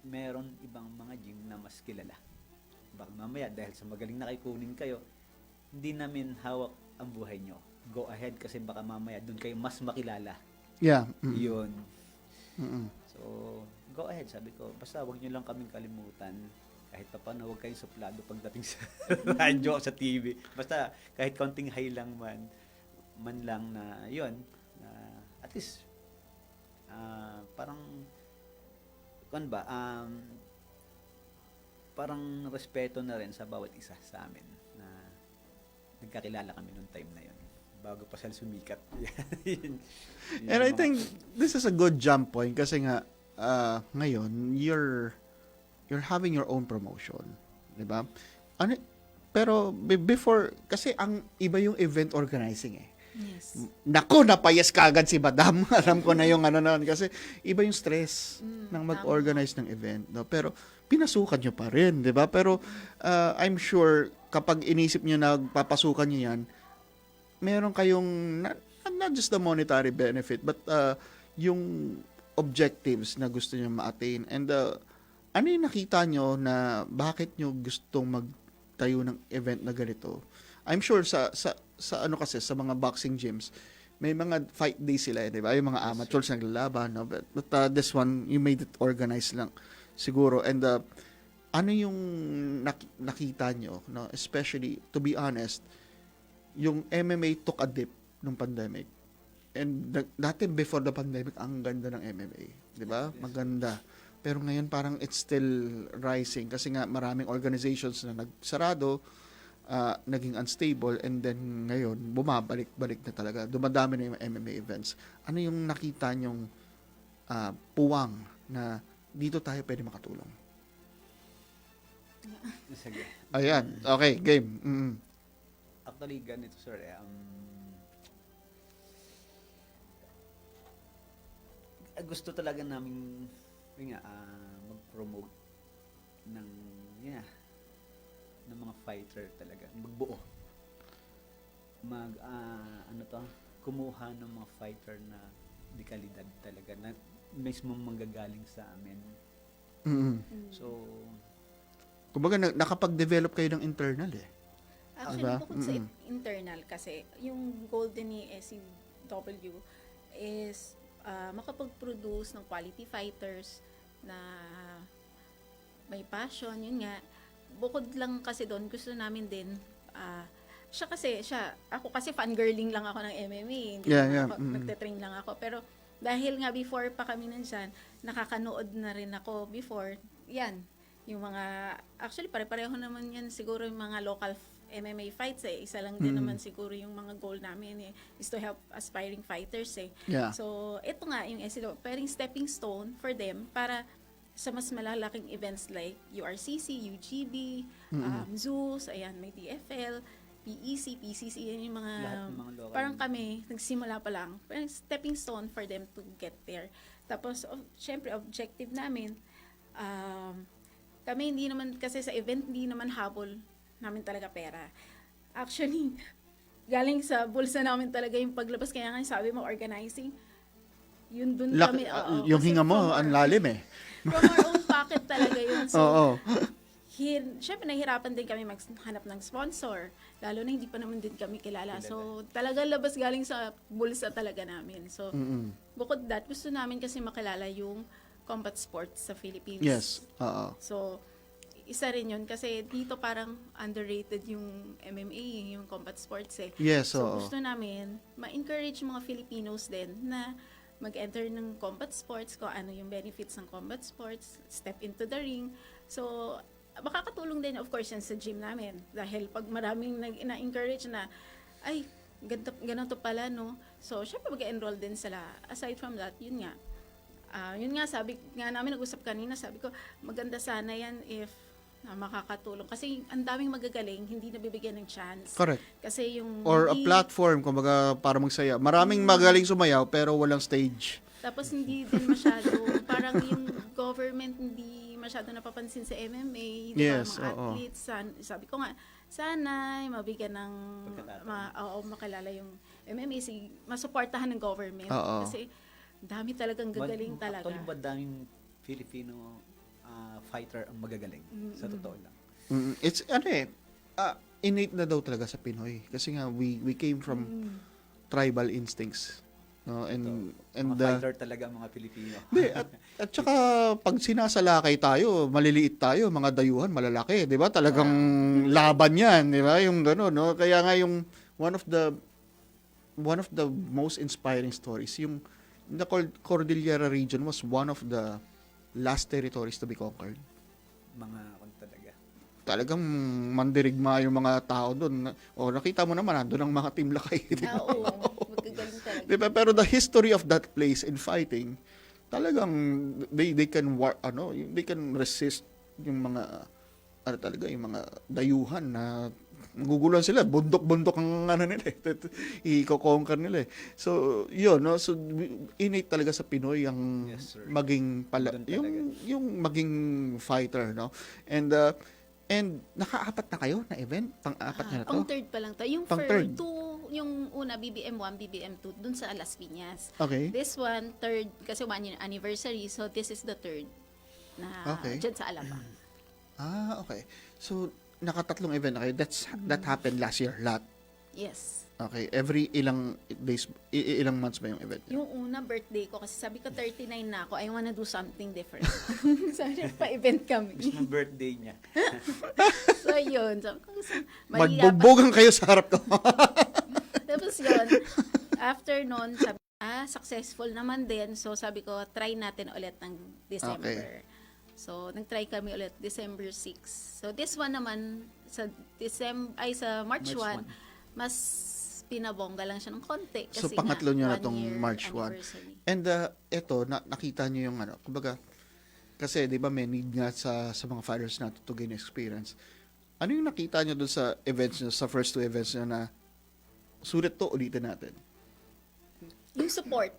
meron ibang mga gym na mas kilala. Baka mamaya, dahil sa magaling na kunin kayo, hindi namin hawak ang buhay nyo. Go ahead kasi baka mamaya doon kayo mas makilala.
Yeah.
Yun. So, go ahead, sabi ko. Basta wag nyo lang kaming kalimutan. Kahit pa paano, huwag kayong suplado pagdating sa radyo o sa TV. Basta kahit konting high lang man lang na yun, na at least parang parang respeto na rin sa bawat isa sa amin na nagkakilala kami noong time na yun bago pa sila sumikat.
And I think this is a good jump point kasi nga ngayon you're having your own promotion, 'di ba? Pero before kasi ang iba yung event organizing eh.
Yes.
Nako, napayas kagad si Madam. Alam ko na yung noon kasi iba yung stress ng mag-organize ng event, no? Pero pinasukan nyo pa rin, 'di ba? Pero I'm sure kapag inisip nyo na papasukan nyo 'yan, meron kayong not just the monetary benefit but yung objectives na gusto nyo ma-attain. And ano yung nakita nyo na bakit nyo gustong magtayo ng event na ganito? I'm sure sa ano kasi sa mga boxing gyms may mga fight days sila, 'di ba? Yung mga amateurs naglalaban, no? But this one you made it organized lang siguro. And ano yung nakita nyo, no? Especially to be honest, yung MMA took a dip nung pandemic. And dati before the pandemic ang ganda ng MMA, 'di ba? Maganda. Pero ngayon parang it's still rising kasi nga maraming organizations na nagsarado, naging unstable, and then ngayon bumabalik-balik na talaga. Dumadami na yung MMA events. Ano yung nakita nyong puwang na dito tayo pwede makatulong.
Sige.
Ayan. Okay, game.
Actually, ganito sir, gusto talaga namin mag-promote ng ng mga fighter talaga, magbuo. Kumuha ng mga fighter na di kalidad talaga na mismo manggagaling sa amin. So,
kumbaga nakapag-develop kayo ng internal
Actually,
Diba?
bukod sa internal kasi, yung goal din ni SCW is makapag-produce ng quality fighters na may passion, yun nga. Bukod lang kasi doon, gusto namin din, ako kasi fangirling lang ako ng MMA, hindi ako, nagte-train lang ako. Pero dahil nga before pa kami nandyan, nakakanood na rin ako before, yan, yung mga, actually pare-pareho naman yan siguro yung mga local MMA fights isa lang din naman siguro yung mga goal namin is to help aspiring fighters
Yeah.
So ito nga yung SCW, parang stepping stone for them para sa mas malalaking events like URCC, UGB, Zeus, ayan, may DFL, PEC, PCC, yan yung mga,
lahat ng mga local.
parang kami, nagsimula pa lang, parang stepping stone for them to get there. Tapos, syempre, objective namin, kami hindi naman, kasi sa event, hindi naman habol namin talaga pera. Actually, galing sa bulsa namin talaga yung paglabas, kaya nga sabi mo, organizing, yun dun kami,
yung hinga mo, ang lalim
from our own pocket talaga yun. So, syempre nahihirapan din kami maghanap ng sponsor, lalo na hindi pa naman din kami kilala. So, talaga labas galing sa bulsa talaga namin. So, bukod that, gusto namin kasi makilala yung combat sports sa Philippines.
Yes.
So, isa rin yun kasi dito parang underrated yung MMA, yung combat sports
Yes,
So, gusto namin ma-encourage mga Filipinos din na mag-enter ng combat sports, kung ano yung benefits ng combat sports, step into the ring. So, makakatulong din, of course, yan sa gym namin. Dahil pag maraming na-encourage na, ay, ganito pala, no? So, syempre mag-enroll din sila. Aside from that, yun nga, sabi nga namin, nag-usap kanina, sabi ko, maganda sana yan if makakatulong. Kasi ang daming magagaling, hindi nabibigyan ng chance.
Correct.
Kasi yung...
Or a platform, kumbaga, para magsaya. Maraming magaling sumayaw, pero walang stage.
Tapos hindi din masyado, parang yung government hindi masyado napapansin sa MMA,
Yes,
mga athletes. Sabi ko nga, sana mabigyan ng, makilala yung MMA, masuportahan ng government. Kasi dami talagang gagaling talaga.
Actually, daming Filipino fighter ang magagaling. Sa totoo lang.
It's, innate na daw talaga sa Pinoy. Kasi nga, we came from tribal instincts. No? And
mga fighter talaga ang mga Pilipino.
at saka, pag sinasalakay tayo, maliliit tayo, mga dayuhan, malalaki. Di ba? Talagang laban yan. Di ba? Yung gano'n, no? Kaya nga yung one of the most inspiring stories, yung the Cordillera region was one of the last territories to be conquered. Talagang mandirigma yung mga tao doon. O nakita mo naman, nandun ang mga Team Lakay.
Oo, magagaling talaga.
Diba? Pero the history of that place in fighting, talagang they can resist yung mga talaga yung mga dayuhan na guguluhan sila, bundok-bundok ang nila i-conquer nila So yun, no? So innate talaga sa Pinoy ang maging yung maging fighter, no? And naka-apat na kayo na event? Pang-apat na to?
Pang-third pa lang tayo. Yung
Pang-third.
Yung una, BBM1, BBM2, dun sa Las Piñas.
Okay.
This one, third, kasi 1 year anniversary, so this is the third na dyan sa Alabang.
Okay. So, nakatatlong event na kayo. That happened last year, lahat?
Yes.
Okay. Every ilang days, ilang months ba yung event niya?
Yung una, birthday ko, kasi sabi ko 39 na ako, I wanna do something different. Sabi niya, pa-event kami.
Gusto ng birthday niya.
So, yun. Sabi ko,
magbugbogan kayo sa harap ko.
Tapos yun, after nun, sabi successful naman din. So, sabi ko, try natin ulit ng December.
Okay.
So, nag-try kami ulit December 6. So, this one naman, sa March 1, mas pinabongga lang siya ng konti. Kasi
so, pangatlo nyo na
1
itong
year
March 1.
anniversary.
And, eto, nakita nyo yung kumbaga, Kasi 'di ba may need nga sa mga fighters natin to gain experience. Ano yung nakita nyo doon sa events nyo, sa first 2 events nyo na sulit to, ulitin natin?
Yung support.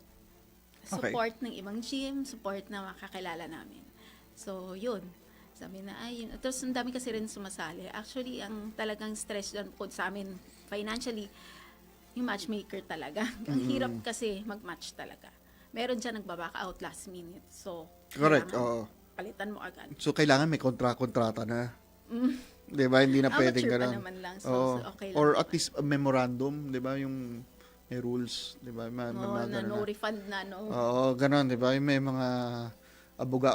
Okay.
Support ng ibang gym, support na makakilala namin. So, yun. Sabi na, ay, yun. Tapos, ang dami kasi rin sumasali. Actually, ang talagang stress doon po sa amin, financially, yung matchmaker talaga. Ang hirap kasi mag-match talaga. Meron dyan nagbaback out last minute. So,
Correct,
kailangan
oo.
palitan mo agad.
So, kailangan may kontrata na. Di ba? Hindi na pwedeng
Amateur pa
gano'n.
naman lang. So,
Oo.
so okay lang.
Or
naman.
at least a memorandum, di ba? Yung may rules, di ba? May
Oo,
mga
na
ganun
no
na.
refund na, no?
Oo, gano'n, di ba? Yung may mga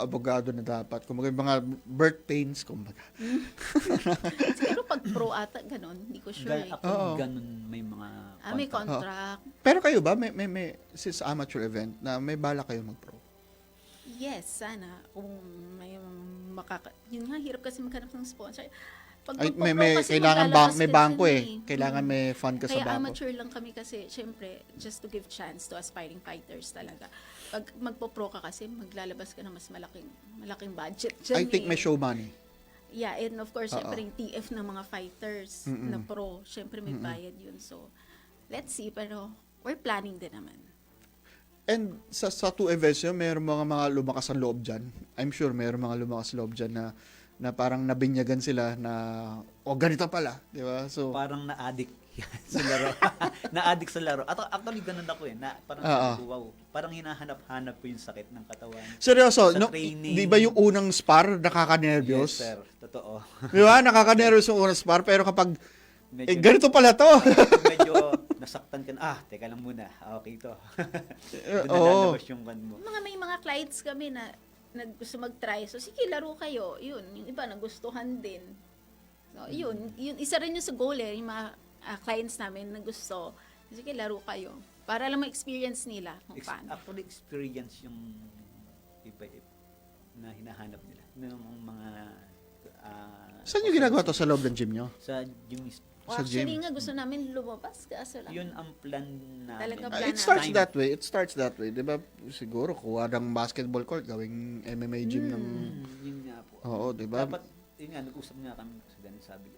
abogado na dapat. Kumbaga, yung mga birth pains, kumbaga.
Siguro pag pro ata, ganun. Hindi ko sure eh.
Oo.
Ganun may mga
May contract.
Pero kayo ba, may since amateur event, na may bala kayo mag-pro?
Yes, sana. Kung may yun nga, hirap kasi maghanap ng sponsor. Pag
Ay,
magpo-pro
may
kasi
kailangan
maglalabas
may
ka
bangko
dyan
eh. Kailangan may fund ka sa
Kaya
bangko.
amateur lang kami kasi, syempre, just to give chance to aspiring fighters talaga. Pag magpo-pro ka kasi, maglalabas ka ng mas malaking budget dyan.
I think may show money.
Yeah, and of course,
Oo.
syempre yung TF ng mga fighters na pro, syempre may bayad yun. So, let's see, pero we're planning din naman.
And sa 2 events yun, mayroon mga lumakas ang loob dyan. I'm sure mayroon mga lumakas loob dyan na parang nabinyagan sila na, ganito pala, di ba? So,
parang na-addict sa laro. Na-addict sa laro. At actually, ganun ako eh. Parang sabi ko, wow, parang hinahanap-hanap ko yung sakit ng katawan.
seryoso,
Sa
no,
training.
di ba yung unang spar, nakaka-nervyos?
Yes, sir. Totoo.
Di ba? Nakaka-nervyos yung unang spar, pero kapag,
Medyo-
ganito pala to.
Medyo nasaktan ka na, teka lang muna. Okay to. Doon na
Oo.
lalabas yung kan mo.
May mga clients kami na gusto mag-try. So, sige, laro kayo. Yun, yung iba nagustuhan din. So, yun isa rin yung sa goal eh, yung mga clients namin na gusto. Sige, laro kayo. Para lang ma-experience nila kung paano.
Actually, experience yung iba na hinahanap nila. Ng mga...
Saan yung ginagawa to sa loob ng gym nyo?
Sa gym mismo.
Sa
Actually
gym?
nga, gusto namin lumabas kaso lang.
Yun ang plan namin.
Talaga
It starts that way. It starts that way. Di ba? Siguro, kuha ng basketball court, gawing MMA gym ng...
Yun nga po.
Oo, di ba?
Dapat, yun nga, nag-usap nga kami sa ganun, sabi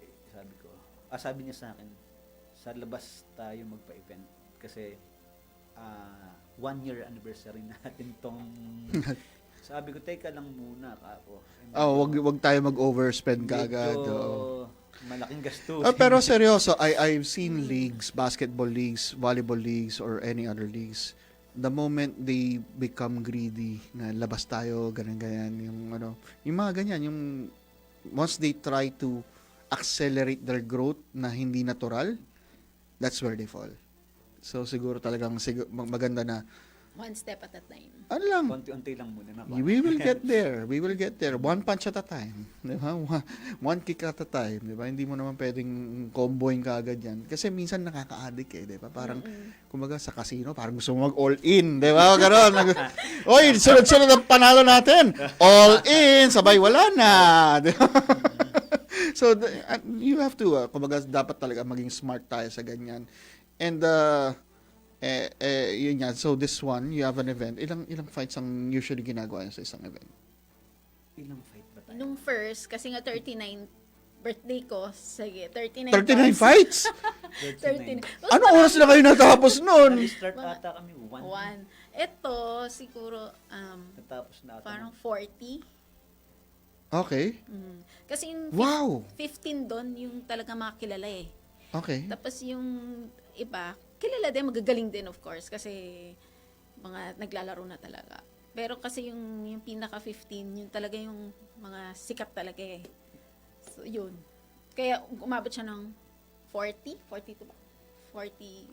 ko. Sabi niya sa akin, sa labas tayo magpa-event. Kasi, 1-year anniversary natin tong... Sabi ko, teka lang muna ako.
wag tayo mag-overspend kaagad.
Medyo malaking gastos.
Pero seryoso, I've seen leagues, basketball leagues, volleyball leagues, or any other leagues. The moment they become greedy, na labas tayo, ganyan, yung mga ganyan, yung once they try to accelerate their growth na hindi natural, that's where they fall. So siguro talagang maganda na
One step at a time.
ano lang,
Konti-unti lang muna.
we will get there. We will get there. One punch at a time. Di ba? One kick at a time. Di ba? Hindi mo naman pwedeng comboing ka agad yan. Kasi minsan nakaka-addict eh. Di ba? Parang, kumbaga sa casino, parang gusto mo mag-all-in. Di ba? Ganon. Oy, sunod-sunod ang panalo natin. All-in. Sabay, wala na. Di ba? So, you have to, kumbaga, dapat talaga maging smart tayo sa ganyan. And, yun yan. So this one, you have an event. Ilang fights ang usually ginagawa sa isang event?
Ilang fight ba tayo?
Nung first, kasi nga 39 birthday ko, sige, 39
fights?
39.
Ano oras na kayo natapos nun?
Nag-start ata kami 1.
Ito, siguro,
Natapos na ata.
parang 40.
Okay.
Kasi yung
Wow!
15 doon, yung talaga mga kilala eh.
Okay.
Tapos yung iba, kilala din, magagaling din of course, kasi mga naglalaro na talaga. Pero kasi yung pinaka 15, yun talaga yung mga sikat talaga eh. So yun. Kaya umabot siya ng 40, 42 ba? 40,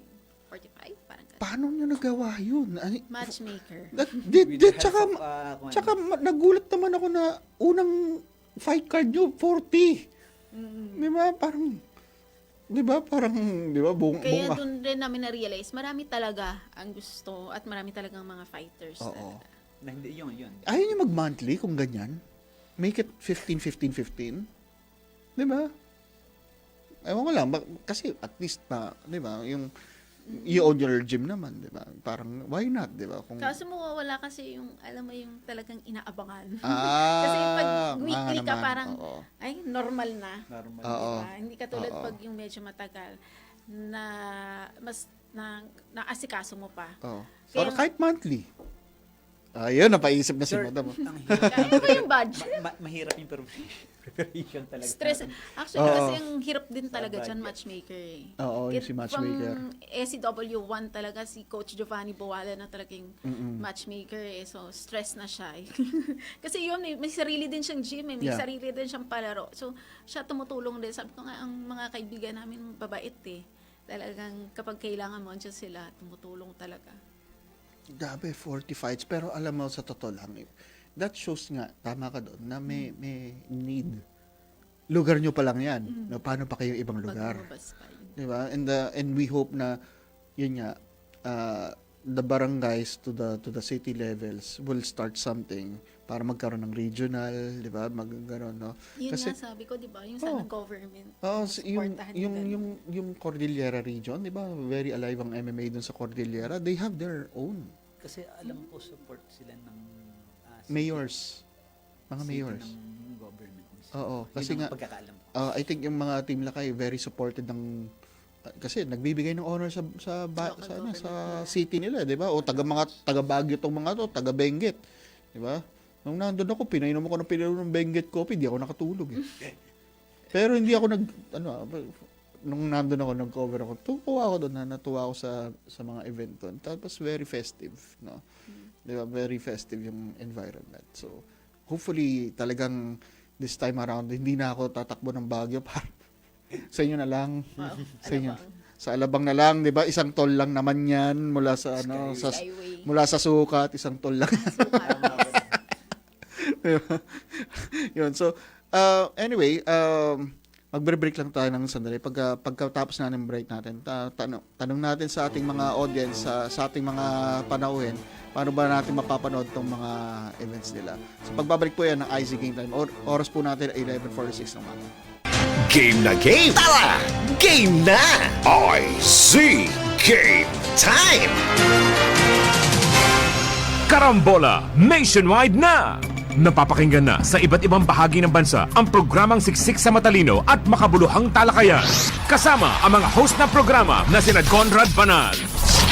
45, parang ganun.
Paano nyo nagawa yun?
Matchmaker.
Tsaka nagulat naman ako na unang fight card nyo, 40. Di ba? Parang, di ba?
Kaya doon rin namin na-realize, marami talaga ang gusto at marami talagang mga fighters
Oo.
talaga.
Na hindi yun.
Ayaw nyo mag-monthly kung ganyan? Make it 15. Di ba? Ewan ko lang. Kasi at least, di ba? Yung You own your gym naman, di ba? Parang, why not, di ba? Kung,
Kaso mawawala kasi yung, alam mo yung talagang inaabangan.
Ah,
Kasi pag weekly
nga
ka
naman,
parang,
oo.
ay, normal na.
Normal.
Oo.
Diba? Hindi katulad
Oo.
pag yung medyo matagal na mas naasikaso mo pa.
Oh.
Kaya-
Or kahit monthly. Ayun, napaisip na si
Sir,
Madam.
ang hirap.
Kaya ba yung budget?
Mahirap yung preparation talaga.
Stress. Actually,
Oo.
kasi ang hirap din talaga
budget.
dyan, matchmaker eh.
Oo, yung si matchmaker.
From SCW1 talaga, si Coach Giovanni Buwala na talagang matchmaker eh. So, stress na siya eh. Kasi yun, may sarili din siyang gym eh. May
Yeah.
sarili din siyang palaro. So, siya tumutulong din. Sabi ko nga, ang mga kaibigan namin, babait eh. Talagang kapag kailangan mo, andyan sila, tumutulong talaga.
Grabe, 40 fights. Pero alam mo, sa totoo lang, that shows nga, tama ka doon, na may need. Lugar nyo pa lang yan. No, paano pa kayo ibang lugar?
Maglumabas pa yun.
Diba? And we hope na, yun nga, the barangays to the city levels will start something para magkaroon ng regional, di ba? Magkaroon, no?
Yun nga sabi ko, di ba? Yung sana government. supportahan ganun.
yung Cordillera region, di ba? Very alive ang MMA dun sa Cordillera. They have their own
Kasi alam ko support sila ng
mayors. Mga
city
mayors.
ng government.
Oo.
Yun
Kasi
ang
nga,
pagkakaalam ko.
I think yung mga Team Lakay very supported ng kasi nagbibigay ng honor sa city nila, 'di ba? O taga Baguio tong mga to, taga Benguet, 'di ba? Nung nandoon ako, pinainom ako ng Benguet coffee, di ako nakatulog eh. Pero hindi ako nung nandoon ako, nag-cover ako, natuwa ako sa mga event doon. Tapos very festive, no? 'Di ba? Very festive yung environment. So, hopefully talagang this time around hindi na ako tatakbo ng Baguio para sa inyo na lang. Sa inyo. Sa Alabang na lang, 'di ba? Isang tol lang naman 'yan mula sa
Skyway.
mula sa Sukat, isang tol lang. Yun. So, anyway, magbre-break lang tayo ng sandali. Pagkatapos na ng break natin, tanong natin sa ating mga audience, sa ating mga panauhin, paano ba natin mapapanood tong mga events nila. So, pagbabalik po yan ng IZ Game Time. Oras po natin 11:46 ng umaga.
Game na game! Tara! Game na! IZ Game Time!
Karambola nationwide na! Napapakinggan na sa iba't ibang bahagi ng bansa ang programang siksik sa matalino at makabuluhang talakayan. Kasama ang mga host ng programa na sina Conrad Banal,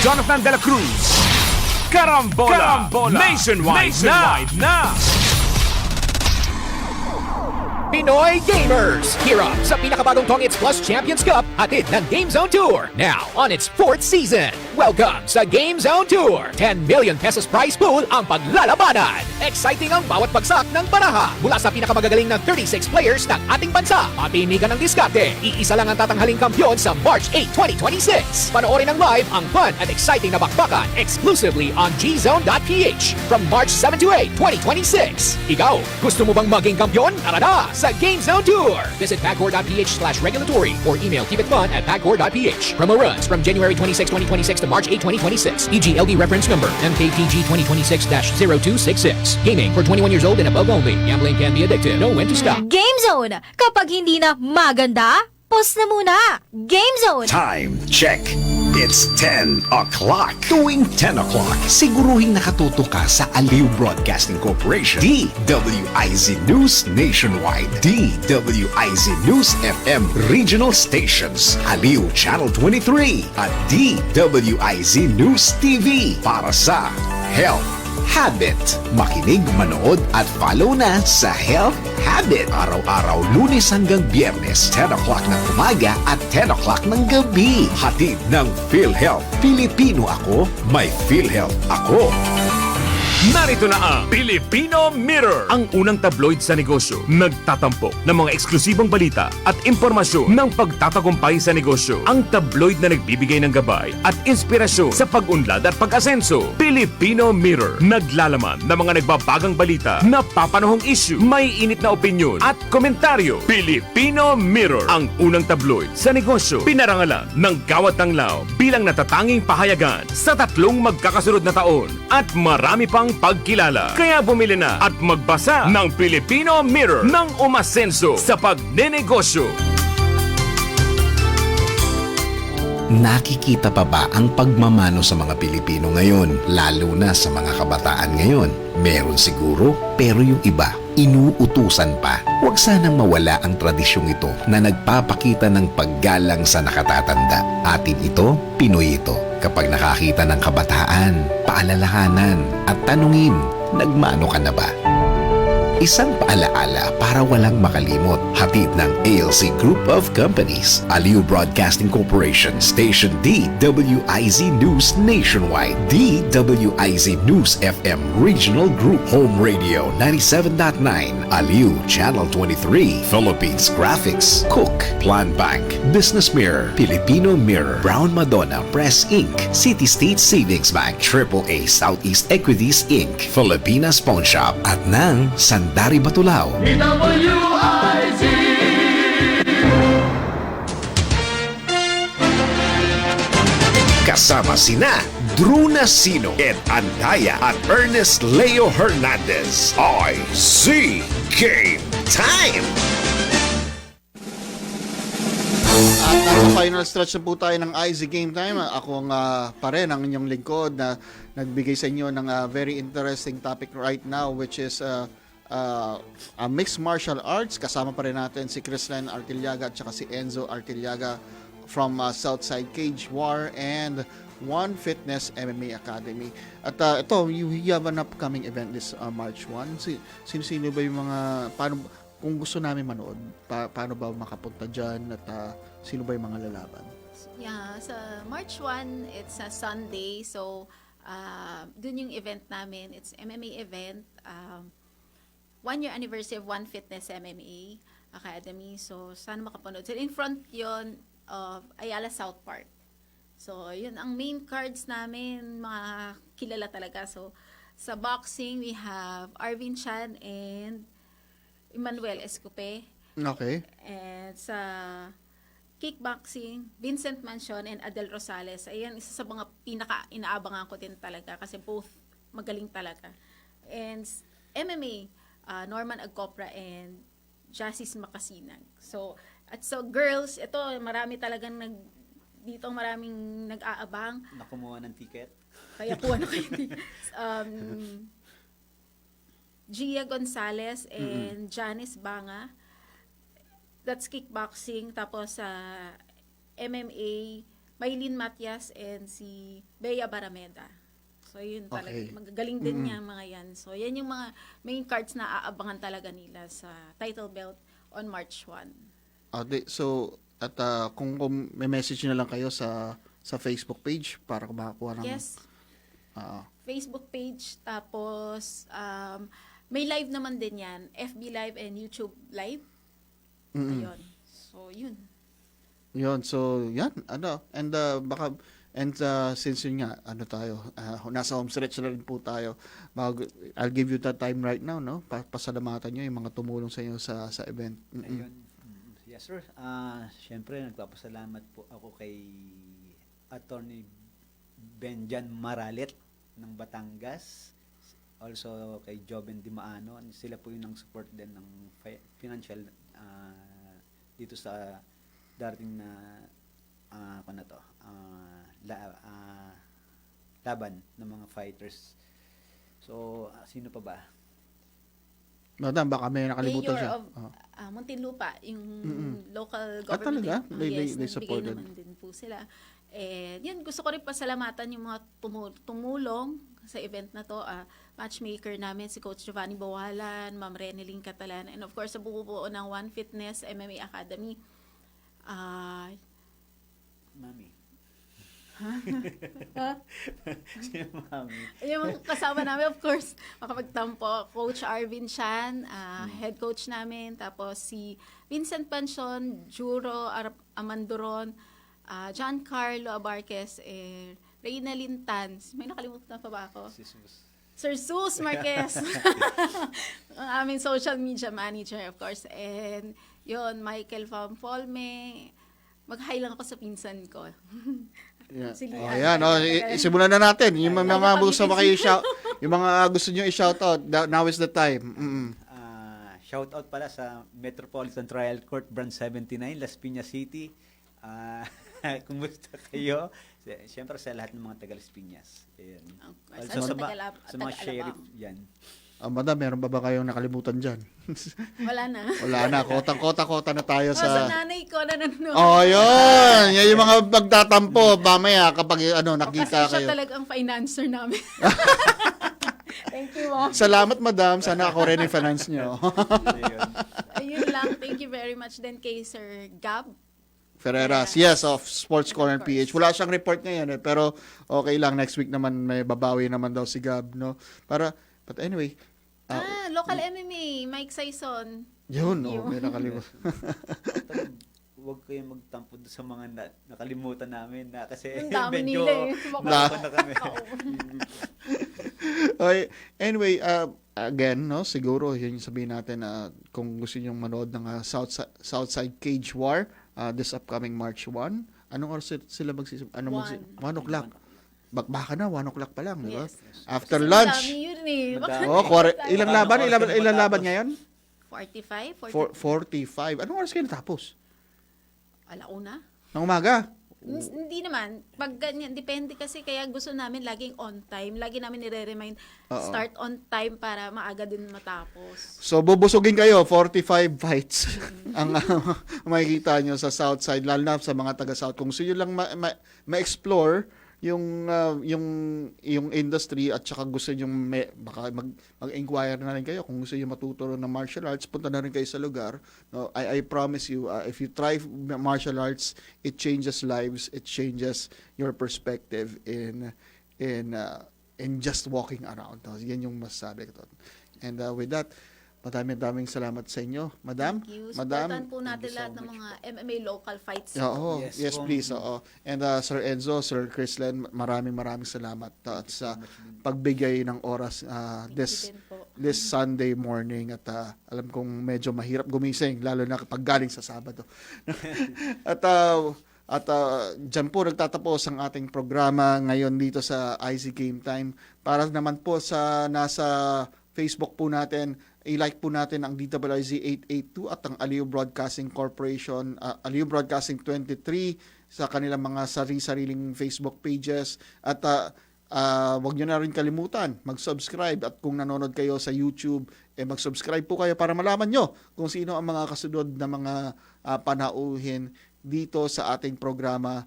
Jonathan De La Cruz. Karambola, nationwide na!
Pinoy Gamers! Gear up sa pinakabagong Tongits Plus Champions Cup hatid ng Game Zone Tour. Now on its 4th season. Welcome sa Game Zone Tour. 10 million pesos prize pool ang paglalabanan. Exciting ang bawat bagsak ng baraha mula sa pinakamagagaling ng 36 players ng ating bansa. Papini ka ng diskarte. Iisa lang ang tatanghaling kampyon sa March 8, 2026. Panoorin ng live ang fun at exciting na bakbakan exclusively on gzone.ph from March 7 to 8, 2026. Ikaw, gusto mo bang maging kampyon? Tara na sa Game Zone Tour. Visit pagcor.ph/regulatory or email keepitfun@pagcor.ph. Promo runs from January 26, 2026 to March 8, 2026. EGLD reference number MKTG 2026-0266. Gaming for 21 years old and above only. Gambling can be addictive. Know when to stop.
Game Zone! Kapag hindi na maganda, pause na muna. Game Zone!
Time check. It's 10 o'clock. Tuwing 10 o'clock, siguruhing nakatuto ka sa Aliw Broadcasting Corporation, DWIZ News Nationwide, DWIZ News FM Regional Stations, Aliw Channel 23, at DWIZ News TV para sa Health Habit. Makinig, manood at follow na sa Health Habit. Araw-araw, Lunes hanggang Biyernes, 10 o'clock ng umaga at 10 o'clock ng gabi. Hatid ng PhilHealth. Pilipino ako, may PhilHealth ako.
Narito na ang Filipino Mirror, ang unang tabloid sa negosyo. Nagtatampok ng mga eksklusibong balita at impormasyon ng pagtatagumpay sa negosyo. Ang tabloid na nagbibigay ng gabay at inspirasyon sa pag-unlad at pag-asenso. Filipino Mirror, naglalaman ng mga nagbabagang balita, napapanahong issue, may init na opinyon at komentaryo. Filipino Mirror, ang unang tabloid sa negosyo. Pinarangalan ng Gawat ng Lao bilang natatanging pahayagan sa 3 magkakasunod na taon at marami pang pagkilala. Kaya bumili na at magbasa ng Filipino Mirror ng umasenso sa pagnenegosyo.
Nakikita pa ba ang pagmamano sa mga Pilipino ngayon, lalo na sa mga kabataan ngayon? Meron siguro, pero yung iba, inuutusan pa. Huwag sanang mawala ang tradisyong ito na nagpapakita ng paggalang sa nakatatanda. Atin ito, Pinoy ito. Kapag nakakita ng kabataan, paalalahanan at tanungin, nagmano ka na ba? Isang paalaala para walang makalimot. Hatid ng ALC Group of Companies, Aliw Broadcasting Corporation, Station DWIZ News Nationwide, DWIZ News FM Regional Group, Home Radio 97.9, Aliw Channel 23, Philippines Graphics, Cook, Plan Bank, Business Mirror, Filipino Mirror, Brown Madonna Press Inc., City State Savings Bank, AAA Southeast Equities Inc., Filipinas Pawn Shop, at ng Sandari Batulao. Kasama sina Drew Nasino, Ed Andaya at Ernest Leo Hernandez. IZ Game Time!
At nasa final stretch na po tayo ng IZ Game Time. Ako nga pa rin ang inyong lingkod na nagbigay sa inyo ng very interesting topic right now, which is mixed martial arts. Kasama pa rin natin si Chrisline Artillaga at saka si Enzo Artillaga from Southside Cage War and One Fitness MMA Academy. At ito, you have an upcoming event this March 1. Sino-sino ba yung mga, kung gusto namin manood, paano ba makapunta dyan at sino ba yung mga lalaban?
Yeah, sa March 1, it's a Sunday. So, dun yung event namin. It's MMA event. 1 year anniversary of One Fitness MMA Academy. So, sana makapanood. So, in front yon of Ayala South Park. So, yun ang main cards namin, mga kilala talaga. So, sa boxing, we have Arvin Chan and Emmanuel Escope.
Okay.
And sa kickboxing, Vincent Mancion and Adel Rosales. Ayan, isa sa mga pinaka-inaabangan ko din talaga kasi both magaling talaga. And MMA, Norman Agcopra and Jasis Makasinag. So girls, ito marami talagang maraming nag-aabang.
Nakumuha ng ticket.
Kaya kuha na kayo. Gia Gonzalez and Janice Banga. That's kickboxing. Tapos sa MMA, Maylin Matias and si Bea Barameda. So yun talaga.
Okay.
Magagaling din niya mga yan. So yan yung mga main cards na aabangan talaga nila sa title belt on March 1.
So, at kung may message na lang kayo sa Facebook page para makakuha ng...
Yes. Facebook page. Tapos, may live naman din yan. FB Live and YouTube Live. Ayun. So, yun.
Yun. So, yan. And baka... And since yun nga, nasa home stretch na rin po tayo. I'll give you that time right now, no? Pasalamatan nyo yung mga tumulong sa inyo sa event.
Ayun. Yes, sir. Siyempre, nagpapasalamat po ako kay Attorney Benjan Maralet ng Batangas. Also, kay Joven Dimaano. Sila po yung nang-support din ng financial dito sa darating na laban ng mga fighters. So, sino pa ba?
Madam, baka may nakalimutan
Mayor
siya.
of Muntinlupa, yung local
talaga?
government.
They supported.
Naman din po sila. And yun, gusto ko rin pasalamatan yung mga tumulong sa event na to. Matchmaker namin, si Coach Giovanni Bawalan, Ma'am Reneline Catalan, and of course, sa buo ng One Fitness MMA Academy.
Mami.
Mami. Yung kasama namin, of course, makapagtampo, Coach Arvin Chan, head coach namin, tapos si Vincent Pansion, Juro Amandoron, Giancarlo Abarquez, Reyna Lintans. May nakalimutan pa ba ako? Sir Sus Marquez. Ang aming social media manager, of course. And yun, Michael Famfolme. Mag-hi lang ako sa pinsan ko.
Yeah.
Si
Ayan, simulan na natin. Yung mga gusto mo kayo yung mga gusto niyo i-shout out. Now is the time.
Shout out pala sa Metropolitan Trial Court Branch 79, Las Piñas City. Kumusta kayo? Siyempre sa lahat ng mga taga-Las Piñas. Ayan.
Sa
Sa mga sheriff yan.
Madam, meron ba kayong nakalimutan dyan?
Wala na.
Wala na. Kota na tayo
Sa
sa...
nanay ko na nanonood.
Oh, yun. Yan yung mga magtatampo mamaya kapag nakita
Kasi siya
kayo.
talaga ang financer namin. Thank you, Mom.
Salamat, madam. Sana ako rin yung finance nyo.
Ayun lang. Thank you very much din kay Sir Gab.
Ferreras, yes, of Sports Corner PH. Wala siyang report ngayon pero okay lang. Next week naman may babawi naman daw si Gab, no? But anyway.
Local MMA, Mike Saison.
Yun, may nakalimutan.
Huwag kayong magtampo sa mga nakalimutan namin na kasi
Ang dami
medyo
nila eh.
nakakon na kami.
Okay, anyway, again, no, siguro yun yung sabihin natin na kung gusto niyo manood ng Southside Cage War this upcoming March 1, anong oras sila 1 o'clock? Baka na 1 o'clock pa lang, di ba?
Yes.
After
Kasi
lunch.
Dami yun eh.
Ilang laban ngayon?
45?
45. Anong oras kayo natapos?
Alauna?
Ng umaga?
Hindi naman. Pag ganyan, depende kasi kaya gusto namin laging on time. Lagi namin nire-remind, start on time para maaga din matapos.
So, bubusugin kayo, 45 fights ang makikita nyo sa South Side, lalo na sa mga taga-South. Kung gusto nyo lang ma-explore yung industry at saka gusto nyo baka mag-inquire na rin kayo kung gusto nyo matuturo ng martial arts, punta na rin kayo sa lugar. No, I promise you, if you try martial arts, it changes lives, it changes your perspective in just walking around. No, yan yung masasabi ko. And with that, maraming salamat sa inyo, Madam.
Thank you.
Madam,
Supportan po natin lahat ng mga MMA local fights.
Oo, yes please. Oo. And Sir Enzo, Sir Chrislen, maraming salamat at sa pagbigay ng oras this Sunday morning at alam kong medyo mahirap gumising lalo na kapag galing sa Sabado. At dyan po nagtatapos ang ating programa ngayon dito sa IZ Game Time. Para naman po sa nasa Facebook po natin, i-like po natin ang DWIZ 882 at ang Aliw Broadcasting Corporation, Aliw Broadcasting 23 sa kanilang mga sariling Facebook pages. At wag nyo na rin kalimutan, mag-subscribe at kung nanonood kayo sa YouTube, mag-subscribe po kayo para malaman nyo kung sino ang mga kasunod na mga panauhin dito sa ating programa.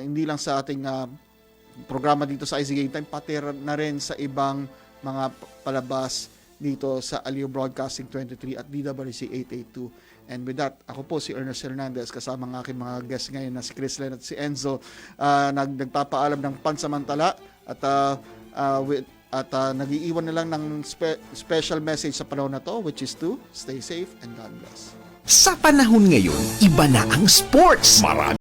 Hindi lang sa ating programa dito sa IZ Game Time, pati na rin sa ibang mga palabas dito sa Aliw Broadcasting 23 at DWC 882. And with that, ako po si Ernest Hernandez kasama ng aking mga guests ngayon na si Chrislen at si Enzo, nagpapaalam ng pansamantala at nag-iiwan na lang ng special message sa panahon na to, which is to stay safe and God bless.
Sa panahon ngayon, iba na ang sports. Marami